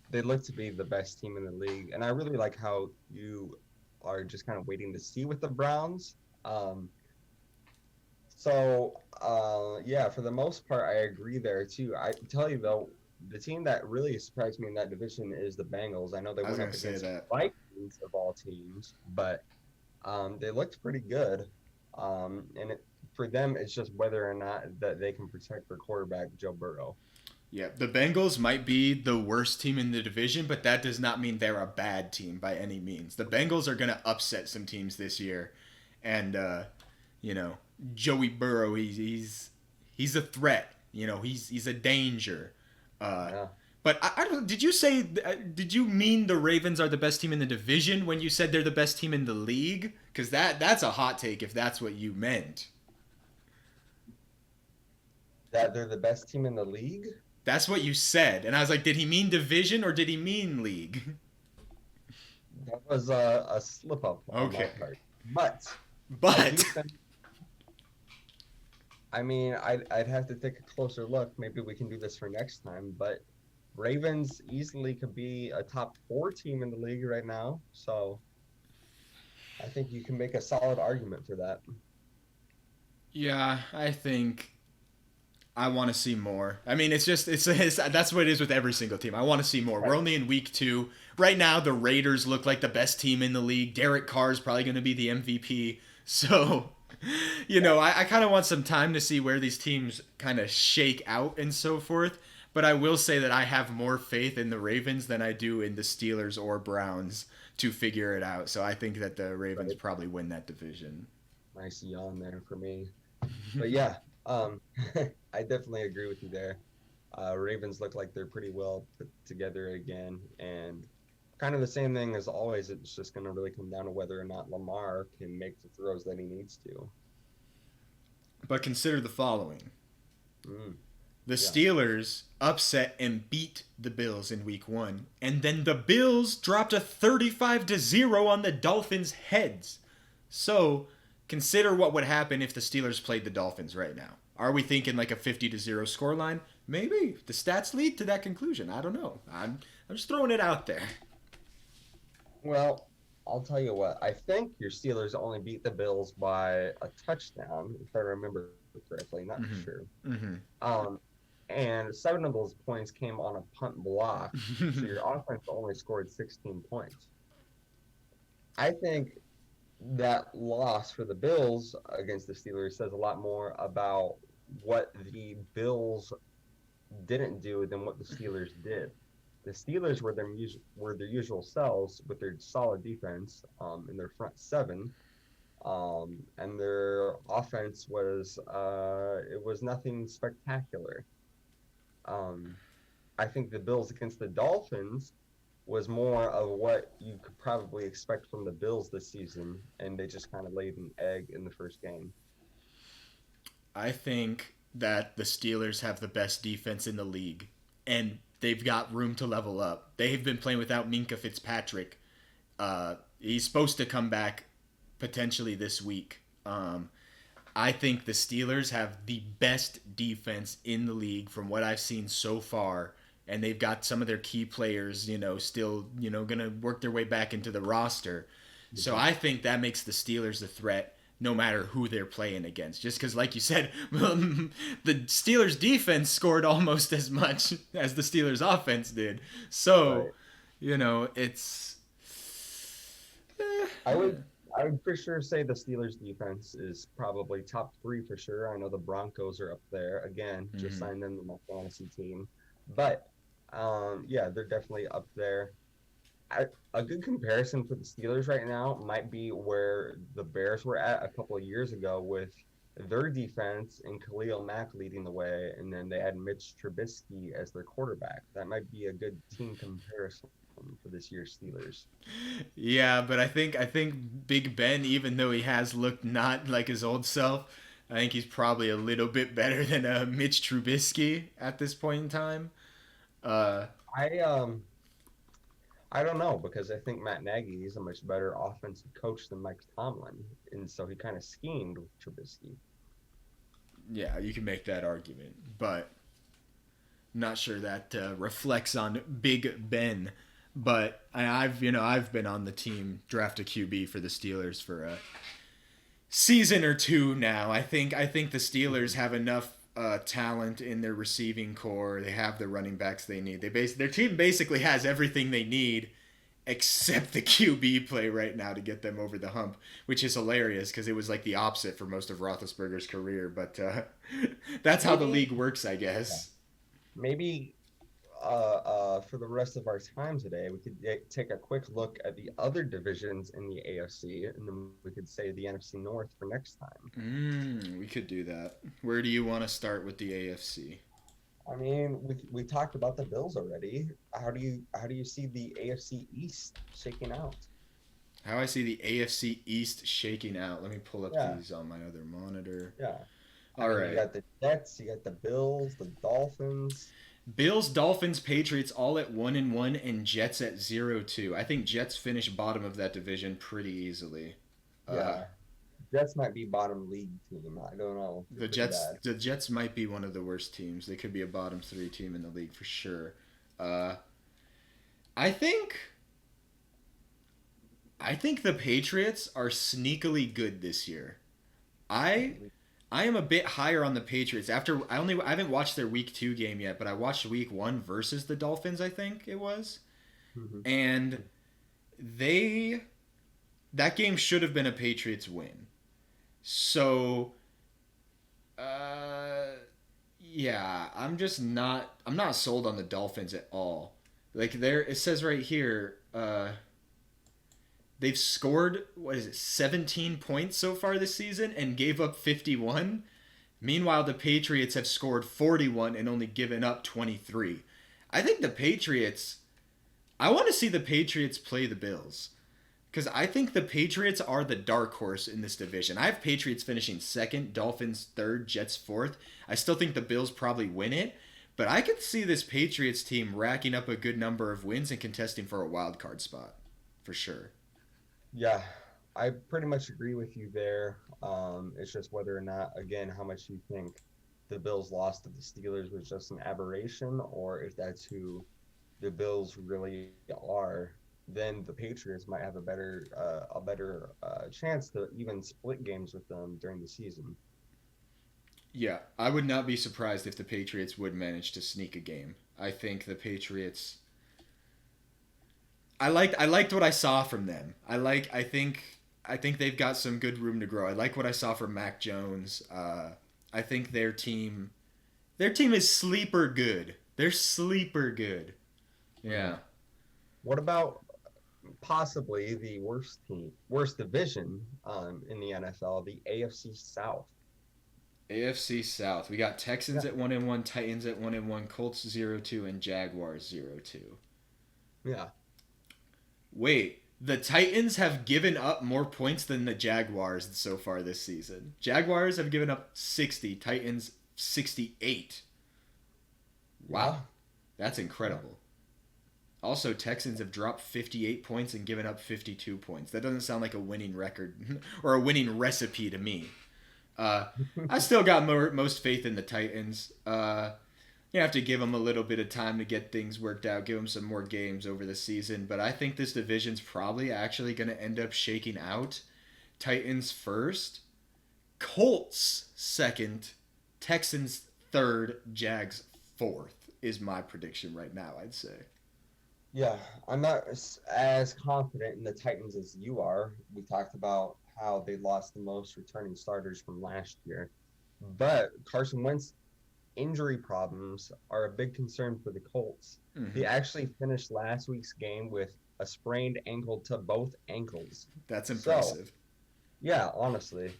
[SPEAKER 3] they look to be the best team in the league, and I really like how you are just kind of waiting to see with the Browns. Yeah, for the most part, I agree there too. I tell you though, the team that really surprised me in that division is the Bengals. I know they
[SPEAKER 1] I was
[SPEAKER 3] went up
[SPEAKER 1] going to say
[SPEAKER 3] against the
[SPEAKER 1] that.
[SPEAKER 3] Vikings of all teams, but they looked pretty good. For them, it's just whether or not that they can protect their quarterback, Joe Burrow.
[SPEAKER 1] Yeah, the Bengals might be the worst team in the division, but that does not mean they're a bad team by any means. The Bengals are going to upset some teams this year, and you know, Joey Burrow, he's a threat. You know, he's a danger.
[SPEAKER 3] Yeah.
[SPEAKER 1] But I don't. Did you say? Did you mean the Ravens are the best team in the division when you said they're the best team in the league? Because that's a hot take if that's what you meant.
[SPEAKER 3] That they're the best team in the league?
[SPEAKER 1] That's what you said, and I was like, did he mean division or did he mean league?
[SPEAKER 3] That was a slip up on my
[SPEAKER 1] Okay.
[SPEAKER 3] part. But I do
[SPEAKER 1] But
[SPEAKER 3] think, I mean, I'd have to take a closer look. Maybe we can do this for next time. But Ravens easily could be a top 4 team in the league right now. So I think you can make a solid argument for that.
[SPEAKER 1] yeah, I think I want to see more. I mean, it's that's what it is with every single team. I want to see more. We're
[SPEAKER 3] Right.
[SPEAKER 1] only in week 2 right now. The Raiders look like the best team in the league. Derek Carr is probably going to be the MVP. So, I kind of want some time to see where these teams kind of shake out and so forth. But I will say that I have more faith in the Ravens than I do in the Steelers or Browns to figure it out. So I think that the Ravens
[SPEAKER 3] Right.
[SPEAKER 1] probably win that division.
[SPEAKER 3] Nice yawn there for me. But yeah, I definitely agree with you there. Ravens look like they're pretty well put together again, and kind of the same thing as always. It's just going to really come down to whether or not Lamar can make the throws that he needs to.
[SPEAKER 1] But consider the following.
[SPEAKER 3] Mm,
[SPEAKER 1] The
[SPEAKER 3] yeah.
[SPEAKER 1] Steelers upset and beat the Bills in week 1. And then the Bills dropped a 35-0 on the Dolphins' heads. So, consider what would happen if the Steelers played the Dolphins right now. Are we thinking like a 50-0 scoreline? Maybe. The stats lead to that conclusion. I don't know. I'm just throwing it out there.
[SPEAKER 3] Well, I'll tell you what. I think your Steelers only beat the Bills by a touchdown, if I remember correctly. Not sure.
[SPEAKER 1] Mm-hmm.
[SPEAKER 3] And 7 of those points came on a punt block. So your offense only scored 16 points. I think that loss for the Bills against the Steelers says a lot more about what the Bills didn't do than what the Steelers did. The Steelers were their usual selves with their solid defense in their front 7, and their offense was it was nothing spectacular. I think the Bills against the Dolphins was more of what you could probably expect from the Bills this season, and they just kind of laid an egg in the first game.
[SPEAKER 1] I think that the Steelers have the best defense in the league, and they've got room to level up. They've been playing without Minkah Fitzpatrick. He's supposed to come back potentially this week. I think the Steelers have the best defense in the league from what I've seen so far, and they've got some of their key players, still, going to work their way back into the roster. Mm-hmm. So I think that makes the Steelers a threat no matter who they're playing against. Just because, like you said, the Steelers defense scored almost as much as the Steelers offense did. So,
[SPEAKER 3] right.
[SPEAKER 1] It's...
[SPEAKER 3] I would for sure say the Steelers defense is probably top 3 for sure. I know the Broncos are up there. Again, just signed them to my fantasy team. But, yeah, they're definitely up there. A good comparison for the Steelers right now might be where the Bears were at a couple of years ago with their defense and Khalil Mack leading the way, and then they had Mitch Trubisky as their quarterback. That might be a good team comparison for this year's Steelers.
[SPEAKER 1] Yeah, but I think Big Ben, even though he has looked not like his old self, I think he's probably a little bit better than Mitch Trubisky at this point in time.
[SPEAKER 3] I don't know, because I think Matt Nagy is a much better offensive coach than Mike Tomlin, and so he kind of schemed with Trubisky.
[SPEAKER 1] Yeah, you can make that argument, but I'm not sure that reflects on Big Ben. But I've been on the team draft a QB for the Steelers for a season or 2 now. I think the Steelers have enough talent in their receiving core. They have the running backs they need. Their team basically has everything they need except the QB play right now to get them over the hump, which is hilarious because it was like the opposite for most of Roethlisberger's career. But that's how the league works, I guess.
[SPEAKER 3] Maybe for the rest of our time today, we could take a quick look at the other divisions in the AFC, and then we could say the NFC North for next time.
[SPEAKER 1] We could do that. Where do you want to start with the AFC?
[SPEAKER 3] I mean, we talked about the Bills already. How do you see the AFC East shaking out?
[SPEAKER 1] How I see the AFC East shaking out. Let me pull up these on my other monitor.
[SPEAKER 3] Yeah.
[SPEAKER 1] All right.
[SPEAKER 3] You got the Jets, you got the Bills, the Dolphins.
[SPEAKER 1] Bills, Dolphins, Patriots all at 1-1, and Jets at 0-2. I think Jets finish bottom of that division pretty easily.
[SPEAKER 3] Yeah. Jets might be bottom league team. I don't know.
[SPEAKER 1] The Jets might be one of the worst teams. They could be a bottom 3 team in the league for sure. I think the Patriots are sneakily good this year. I am a bit higher on the Patriots. I haven't watched their week 2 game yet, but I watched week 1 versus the Dolphins, I think it was. Mm-hmm. And that game should have been a Patriots win. So yeah, I'm not sold on the Dolphins at all. Like it says right here, they've scored, 17 points so far this season and gave up 51. Meanwhile, the Patriots have scored 41 and only given up 23. I think the Patriots, I want to see the Patriots play the Bills. Because I think the Patriots are the dark horse in this division. I have Patriots finishing second, Dolphins third, Jets fourth. I still think the Bills probably win it. But I could see this Patriots team racking up a good number of wins and contesting for a wild card spot. For sure.
[SPEAKER 3] Yeah, I pretty much agree with you there. It's just whether or not, again, how much you think the Bills' loss to the Steelers was just an aberration, or if that's who the Bills really are, then the Patriots might have a better chance to even split games with them during the season.
[SPEAKER 1] Yeah, I would not be surprised if the Patriots would manage to sneak a game. I think the Patriots. I liked what I saw from them. I think they've got some good room to grow. I like what I saw from Mac Jones. I think their team is sleeper good. They're sleeper good. Yeah.
[SPEAKER 3] What about possibly the worst division in the NFL, the AFC South?
[SPEAKER 1] AFC South. We got Texans at 1-1, Titans at 1-1, Colts 0-2, and Jaguars 0-2.
[SPEAKER 3] Yeah.
[SPEAKER 1] Wait, the Titans have given up more points than the Jaguars so far this season. Jaguars have given up 60, Titans 68. Wow. That's incredible. Also, Texans have dropped 58 points and given up 52 points. That doesn't sound like a winning record or a winning recipe to me. I still got most faith in the Titans. You have to give them a little bit of time to get things worked out, give them some more games over the season. But I think this division's probably actually going to end up shaking out. Titans first, Colts second, Texans third, Jags fourth is my prediction right now, I'd say.
[SPEAKER 3] Yeah, I'm not as confident in the Titans as you are. We talked about how they lost the most returning starters from last year. But Carson Wentz injury problems are a big concern for the Colts.
[SPEAKER 1] Mm-hmm.
[SPEAKER 3] He actually finished last week's game with a sprained ankle to both ankles.
[SPEAKER 1] That's impressive.
[SPEAKER 3] So, yeah, honestly.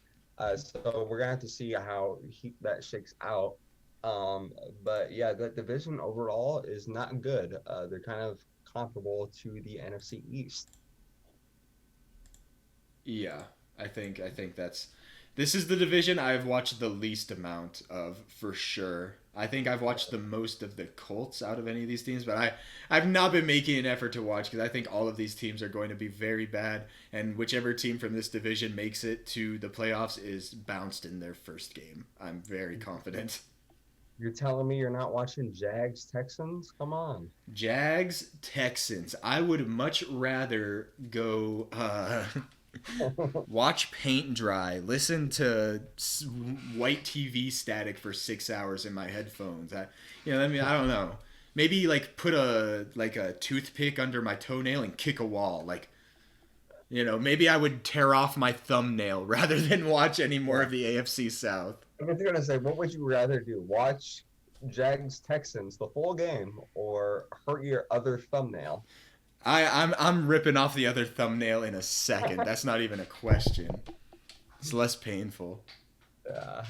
[SPEAKER 3] So we're going to have to see how that shakes out. But yeah, the division overall is not good. They're kind of comparable to the NFC East.
[SPEAKER 1] Yeah, I think this is the division I've watched the least amount of for sure. I think I've watched the most of the Colts out of any of these teams, but I've not been making an effort to watch because I think all of these teams are going to be very bad, and whichever team from this division makes it to the playoffs is bounced in their first game. I'm very confident.
[SPEAKER 3] You're telling me you're not watching Jags Texans? Come on.
[SPEAKER 1] Jags Texans. I would much rather go watch paint dry, listen to white TV static for 6 hours in my headphones. I don't know. Maybe like put a toothpick under my toenail and kick a wall. Maybe I would tear off my thumbnail rather than watch any more of the AFC South.
[SPEAKER 3] I was going to say, what would you rather do? Watch Jags Texans the full game or hurt your other thumbnail?
[SPEAKER 1] I'm ripping off the other thumbnail in a second. That's not even a question. It's less painful.
[SPEAKER 3] Yeah.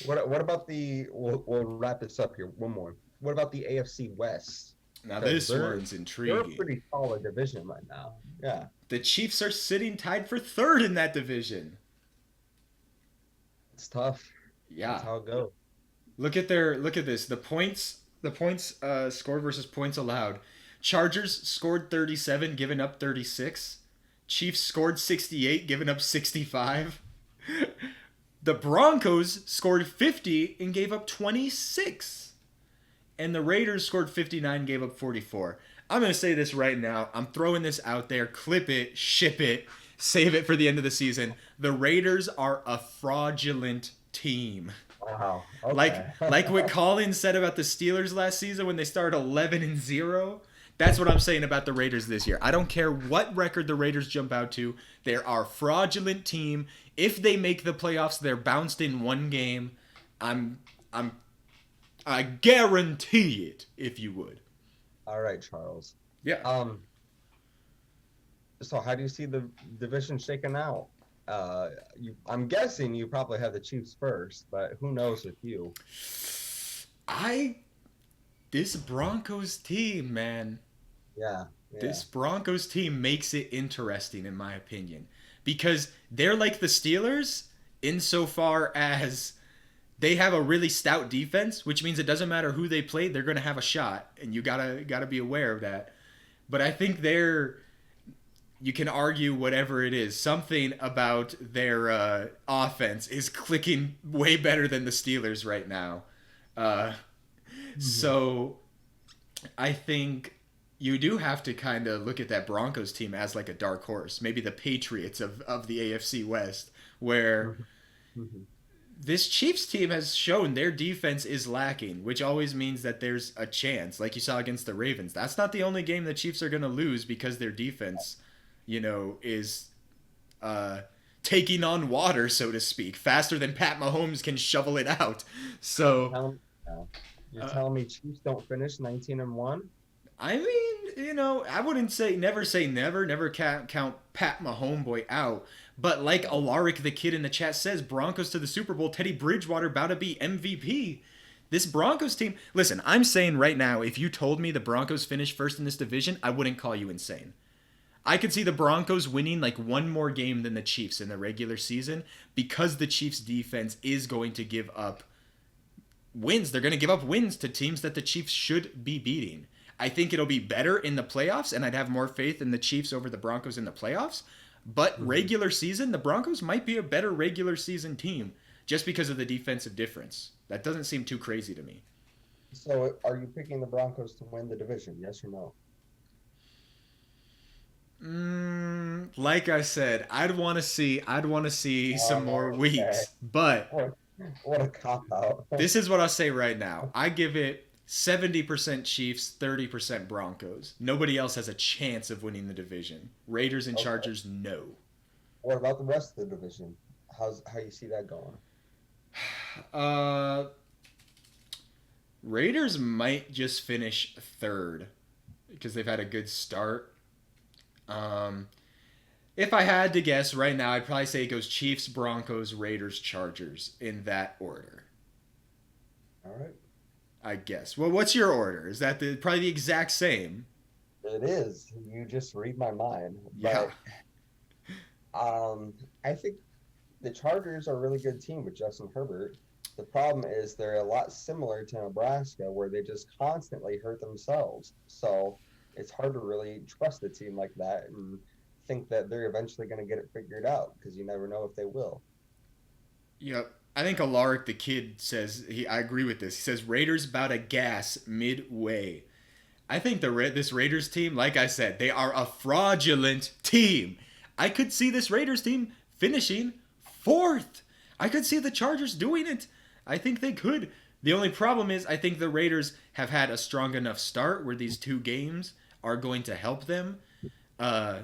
[SPEAKER 3] What about we'll wrap this up here. One more. What about the AFC West?
[SPEAKER 1] Now this one's intriguing.
[SPEAKER 3] They're a pretty solid division right now. Yeah.
[SPEAKER 1] The Chiefs are sitting tied for third in that division.
[SPEAKER 3] It's tough.
[SPEAKER 1] Yeah.
[SPEAKER 3] That's how it goes.
[SPEAKER 1] Look at this. The points scored versus points allowed. Chargers scored 37, giving up 36. Chiefs scored 68, giving up 65. The Broncos scored 50 and gave up 26. And the Raiders scored 59, gave up 44. I'm going to say this right now. I'm throwing this out there. Clip it, ship it, save it for the end of the season. The Raiders are a fraudulent team.
[SPEAKER 3] Wow. Okay.
[SPEAKER 1] Like what Colin said about the Steelers last season when they started 11-0. That's what I'm saying about the Raiders this year. I don't care what record the Raiders jump out to. They are a fraudulent team. If they make the playoffs, they're bounced in one game. I guarantee it, if you would.
[SPEAKER 3] All right, Charles.
[SPEAKER 1] Yeah.
[SPEAKER 3] So how do you see the division shaking out? I'm guessing you probably have the Chiefs first, but who knows with you?
[SPEAKER 1] This Broncos team, man.
[SPEAKER 3] Yeah. Yeah.
[SPEAKER 1] This Broncos team makes it interesting, in my opinion, because they're like the Steelers insofar as they have a really stout defense, which means it doesn't matter who they play, they're going to have a shot, and you gotta be aware of that. But I think they're you can argue whatever it is. Something about their offense is clicking way better than the Steelers right now. Uh,
[SPEAKER 3] Mhm.
[SPEAKER 1] so I think you do have to kind of look at that Broncos team as like a dark horse, maybe the Patriots of the AFC West, where
[SPEAKER 3] Mhm. Mhm.
[SPEAKER 1] this Chiefs team has shown their defense is lacking, which always means that there's a chance, like you saw against the Ravens. That's not the only game the Chiefs are going to lose because their defense, is uh, taking on water, so to speak, faster than Pat Mahomes can shovel it out. So,
[SPEAKER 3] Tell 'em- yeah. You're
[SPEAKER 1] uh,
[SPEAKER 3] telling me Chiefs don't finish 19-1?
[SPEAKER 1] I mean, I wouldn't say never, never count Pat Mahomes out. But like
[SPEAKER 3] Yeah.
[SPEAKER 1] Alaric, the kid in the chat says, Broncos to the Super Bowl, Teddy Bridgewater about to be MVP. This Broncos team, listen, I'm saying right now, if you told me the Broncos finished first in this division, I wouldn't call you insane. I could see the Broncos winning like one more game than the Chiefs in the regular season because the Chiefs defense is going to give up wins. They're going to give up wins to teams that the Chiefs should be beating. I think it'll be better in the playoffs, and I'd have more faith in the Chiefs over the Broncos in the playoffs. But
[SPEAKER 3] Mhm.
[SPEAKER 1] regular season, the Broncos might be a better regular season team just because of the defensive difference. That doesn't seem too crazy to me.
[SPEAKER 3] So are you picking the Broncos to win the division? Yes or no?
[SPEAKER 1] Like I said, I'd want to see some more
[SPEAKER 3] Oh, okay.
[SPEAKER 1] weeks, but
[SPEAKER 3] What, what a cop out.
[SPEAKER 1] this is what I'll say right now. I give it 70% Chiefs, 30% Broncos. Nobody else has a chance of winning the division. Raiders and
[SPEAKER 3] Okay.
[SPEAKER 1] Chargers, no.
[SPEAKER 3] What about the rest of the division? How you see that going?
[SPEAKER 1] Uh, Raiders might just finish third because they've had a good start. Um, if I had to guess right now, I'd probably say it goes Chiefs, Broncos, Raiders, Chargers in that order.
[SPEAKER 3] All right.
[SPEAKER 1] I guess. Well, what's your order? Is that probably the exact same?
[SPEAKER 3] It is. You just read my mind.
[SPEAKER 1] Yeah.
[SPEAKER 3] But um, I think the Chargers are a really good team with Justin Herbert. The problem is they're a lot similar to Nebraska, where they just constantly hurt themselves. So it's hard to really trust a team like that and think that they're eventually going to get it figured out because you never know if they will.
[SPEAKER 1] Yep. I think Alaric the kid says I agree with this. He says Raiders about to gas midway. I think this Raiders team, like I said, they are a fraudulent team. I could see this Raiders team finishing fourth. I could see the Chargers doing it. I think they could. The only problem is I think the Raiders have had a strong enough start where these two games are going to help them. Uh,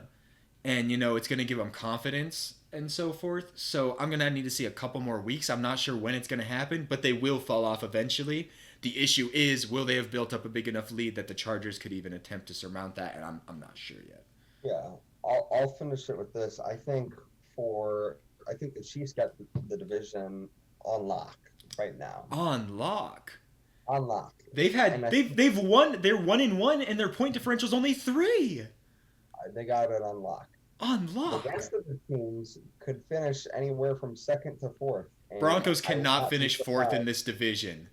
[SPEAKER 1] and it's going to give them confidence and so forth. So I'm going to need to see a couple more weeks. I'm not sure when it's going to happen, but they will fall off eventually. The issue is, will they have built up a big enough lead that the Chargers could even attempt to surmount that? And I'm not sure yet.
[SPEAKER 3] Yeah, I'll finish it with this. I think the Chiefs got the division on lock right now.
[SPEAKER 1] On lock,
[SPEAKER 3] On lock.
[SPEAKER 1] they've
[SPEAKER 3] And
[SPEAKER 1] had
[SPEAKER 3] I
[SPEAKER 1] they've won. They're 1-1, and their point differential's only 3.
[SPEAKER 3] They got it on lock.
[SPEAKER 1] On
[SPEAKER 3] The
[SPEAKER 1] lock.
[SPEAKER 3] rest of the teams could finish anywhere from second to fourth, and
[SPEAKER 1] Broncos
[SPEAKER 3] I would
[SPEAKER 1] cannot
[SPEAKER 3] not be
[SPEAKER 1] finish fourth in
[SPEAKER 3] surprised.
[SPEAKER 1] this division.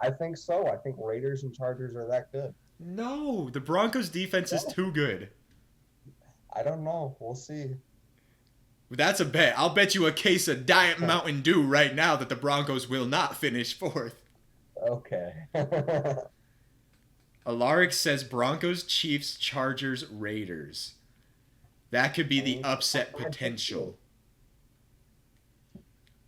[SPEAKER 3] I think so. I think Raiders and Chargers are that good.
[SPEAKER 1] No, the Broncos defense is
[SPEAKER 3] Yeah,
[SPEAKER 1] too good.
[SPEAKER 3] I don't know. We'll see.
[SPEAKER 1] That's a bet. I'll bet you a case of Diet Mountain Dew right now that the Broncos will not finish fourth.
[SPEAKER 3] Okay.
[SPEAKER 1] Alaric says Broncos, Chiefs, Chargers, Raiders. That could be the
[SPEAKER 3] And
[SPEAKER 1] upset
[SPEAKER 3] I think so.
[SPEAKER 1] potential.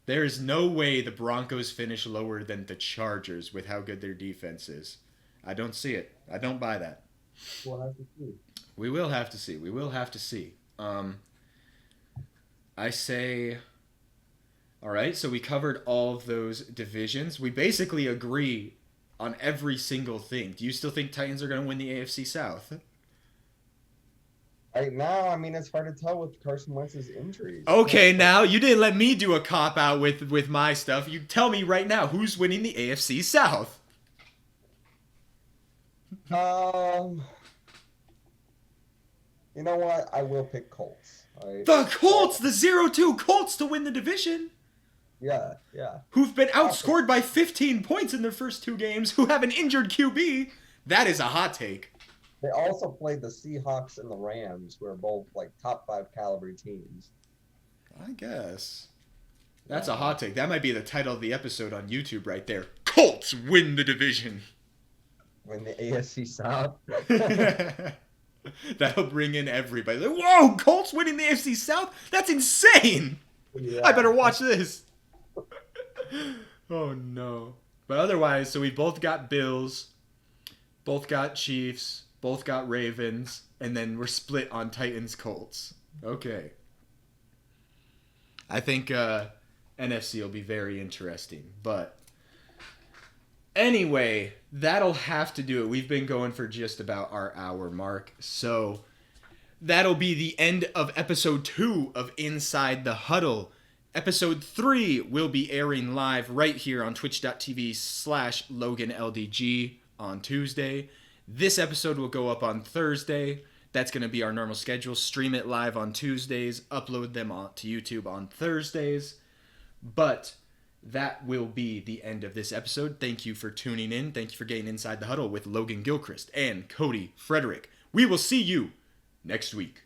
[SPEAKER 1] There is no way the Broncos finish lower than the Chargers with how good their defense is. I don't see it. I don't buy that.
[SPEAKER 3] We'll have to see.
[SPEAKER 1] We will have to see. We will have to see. I say, all right, so we covered all of those divisions. We basically agree on every single thing. Do you still think Titans are going to win the AFC South?
[SPEAKER 3] Right now, I mean, it's hard to tell with Carson Wentz's injuries.
[SPEAKER 1] Okay, now you didn't let me do a cop out with my stuff. You tell me right now who's winning the AFC South.
[SPEAKER 3] Um, You know what? I will pick Colts. All right.
[SPEAKER 1] The Colts, the 0-2 Colts to win the division.
[SPEAKER 3] Yeah, yeah.
[SPEAKER 1] Who've been outscored by 15 points in their first 2 games, who have an injured QB. That is a hot take.
[SPEAKER 3] They also played the Seahawks and the Rams, who are both like top 5 caliber teams.
[SPEAKER 1] I guess. That's a hot take. That might be the title of the episode on YouTube right there. Colts win the division.
[SPEAKER 3] Win the AFC South.
[SPEAKER 1] That'll bring in everybody. Like, whoa, Colts winning the AFC South? That's insane.
[SPEAKER 3] Yeah.
[SPEAKER 1] I better watch this. Oh, no. But otherwise, so we both got Bills, both got Chiefs, both got Ravens, and then we're split on Titans-Colts. Okay. I think NFC will be very interesting. But anyway, that'll have to do it. We've been going for just about our hour mark. So that'll be the end of episode 2 of Inside the Huddle. Episode 3 will be airing live right here on twitch.tv/LoganLDG on Tuesday. This episode will go up on Thursday. That's going to be our normal schedule. Stream it live on Tuesdays, upload them to YouTube on Thursdays. But that will be the end of this episode. Thank you for tuning in. Thank you for getting Inside the Huddle with Logan Gilchrist and Cody Frederick. We will see you next week.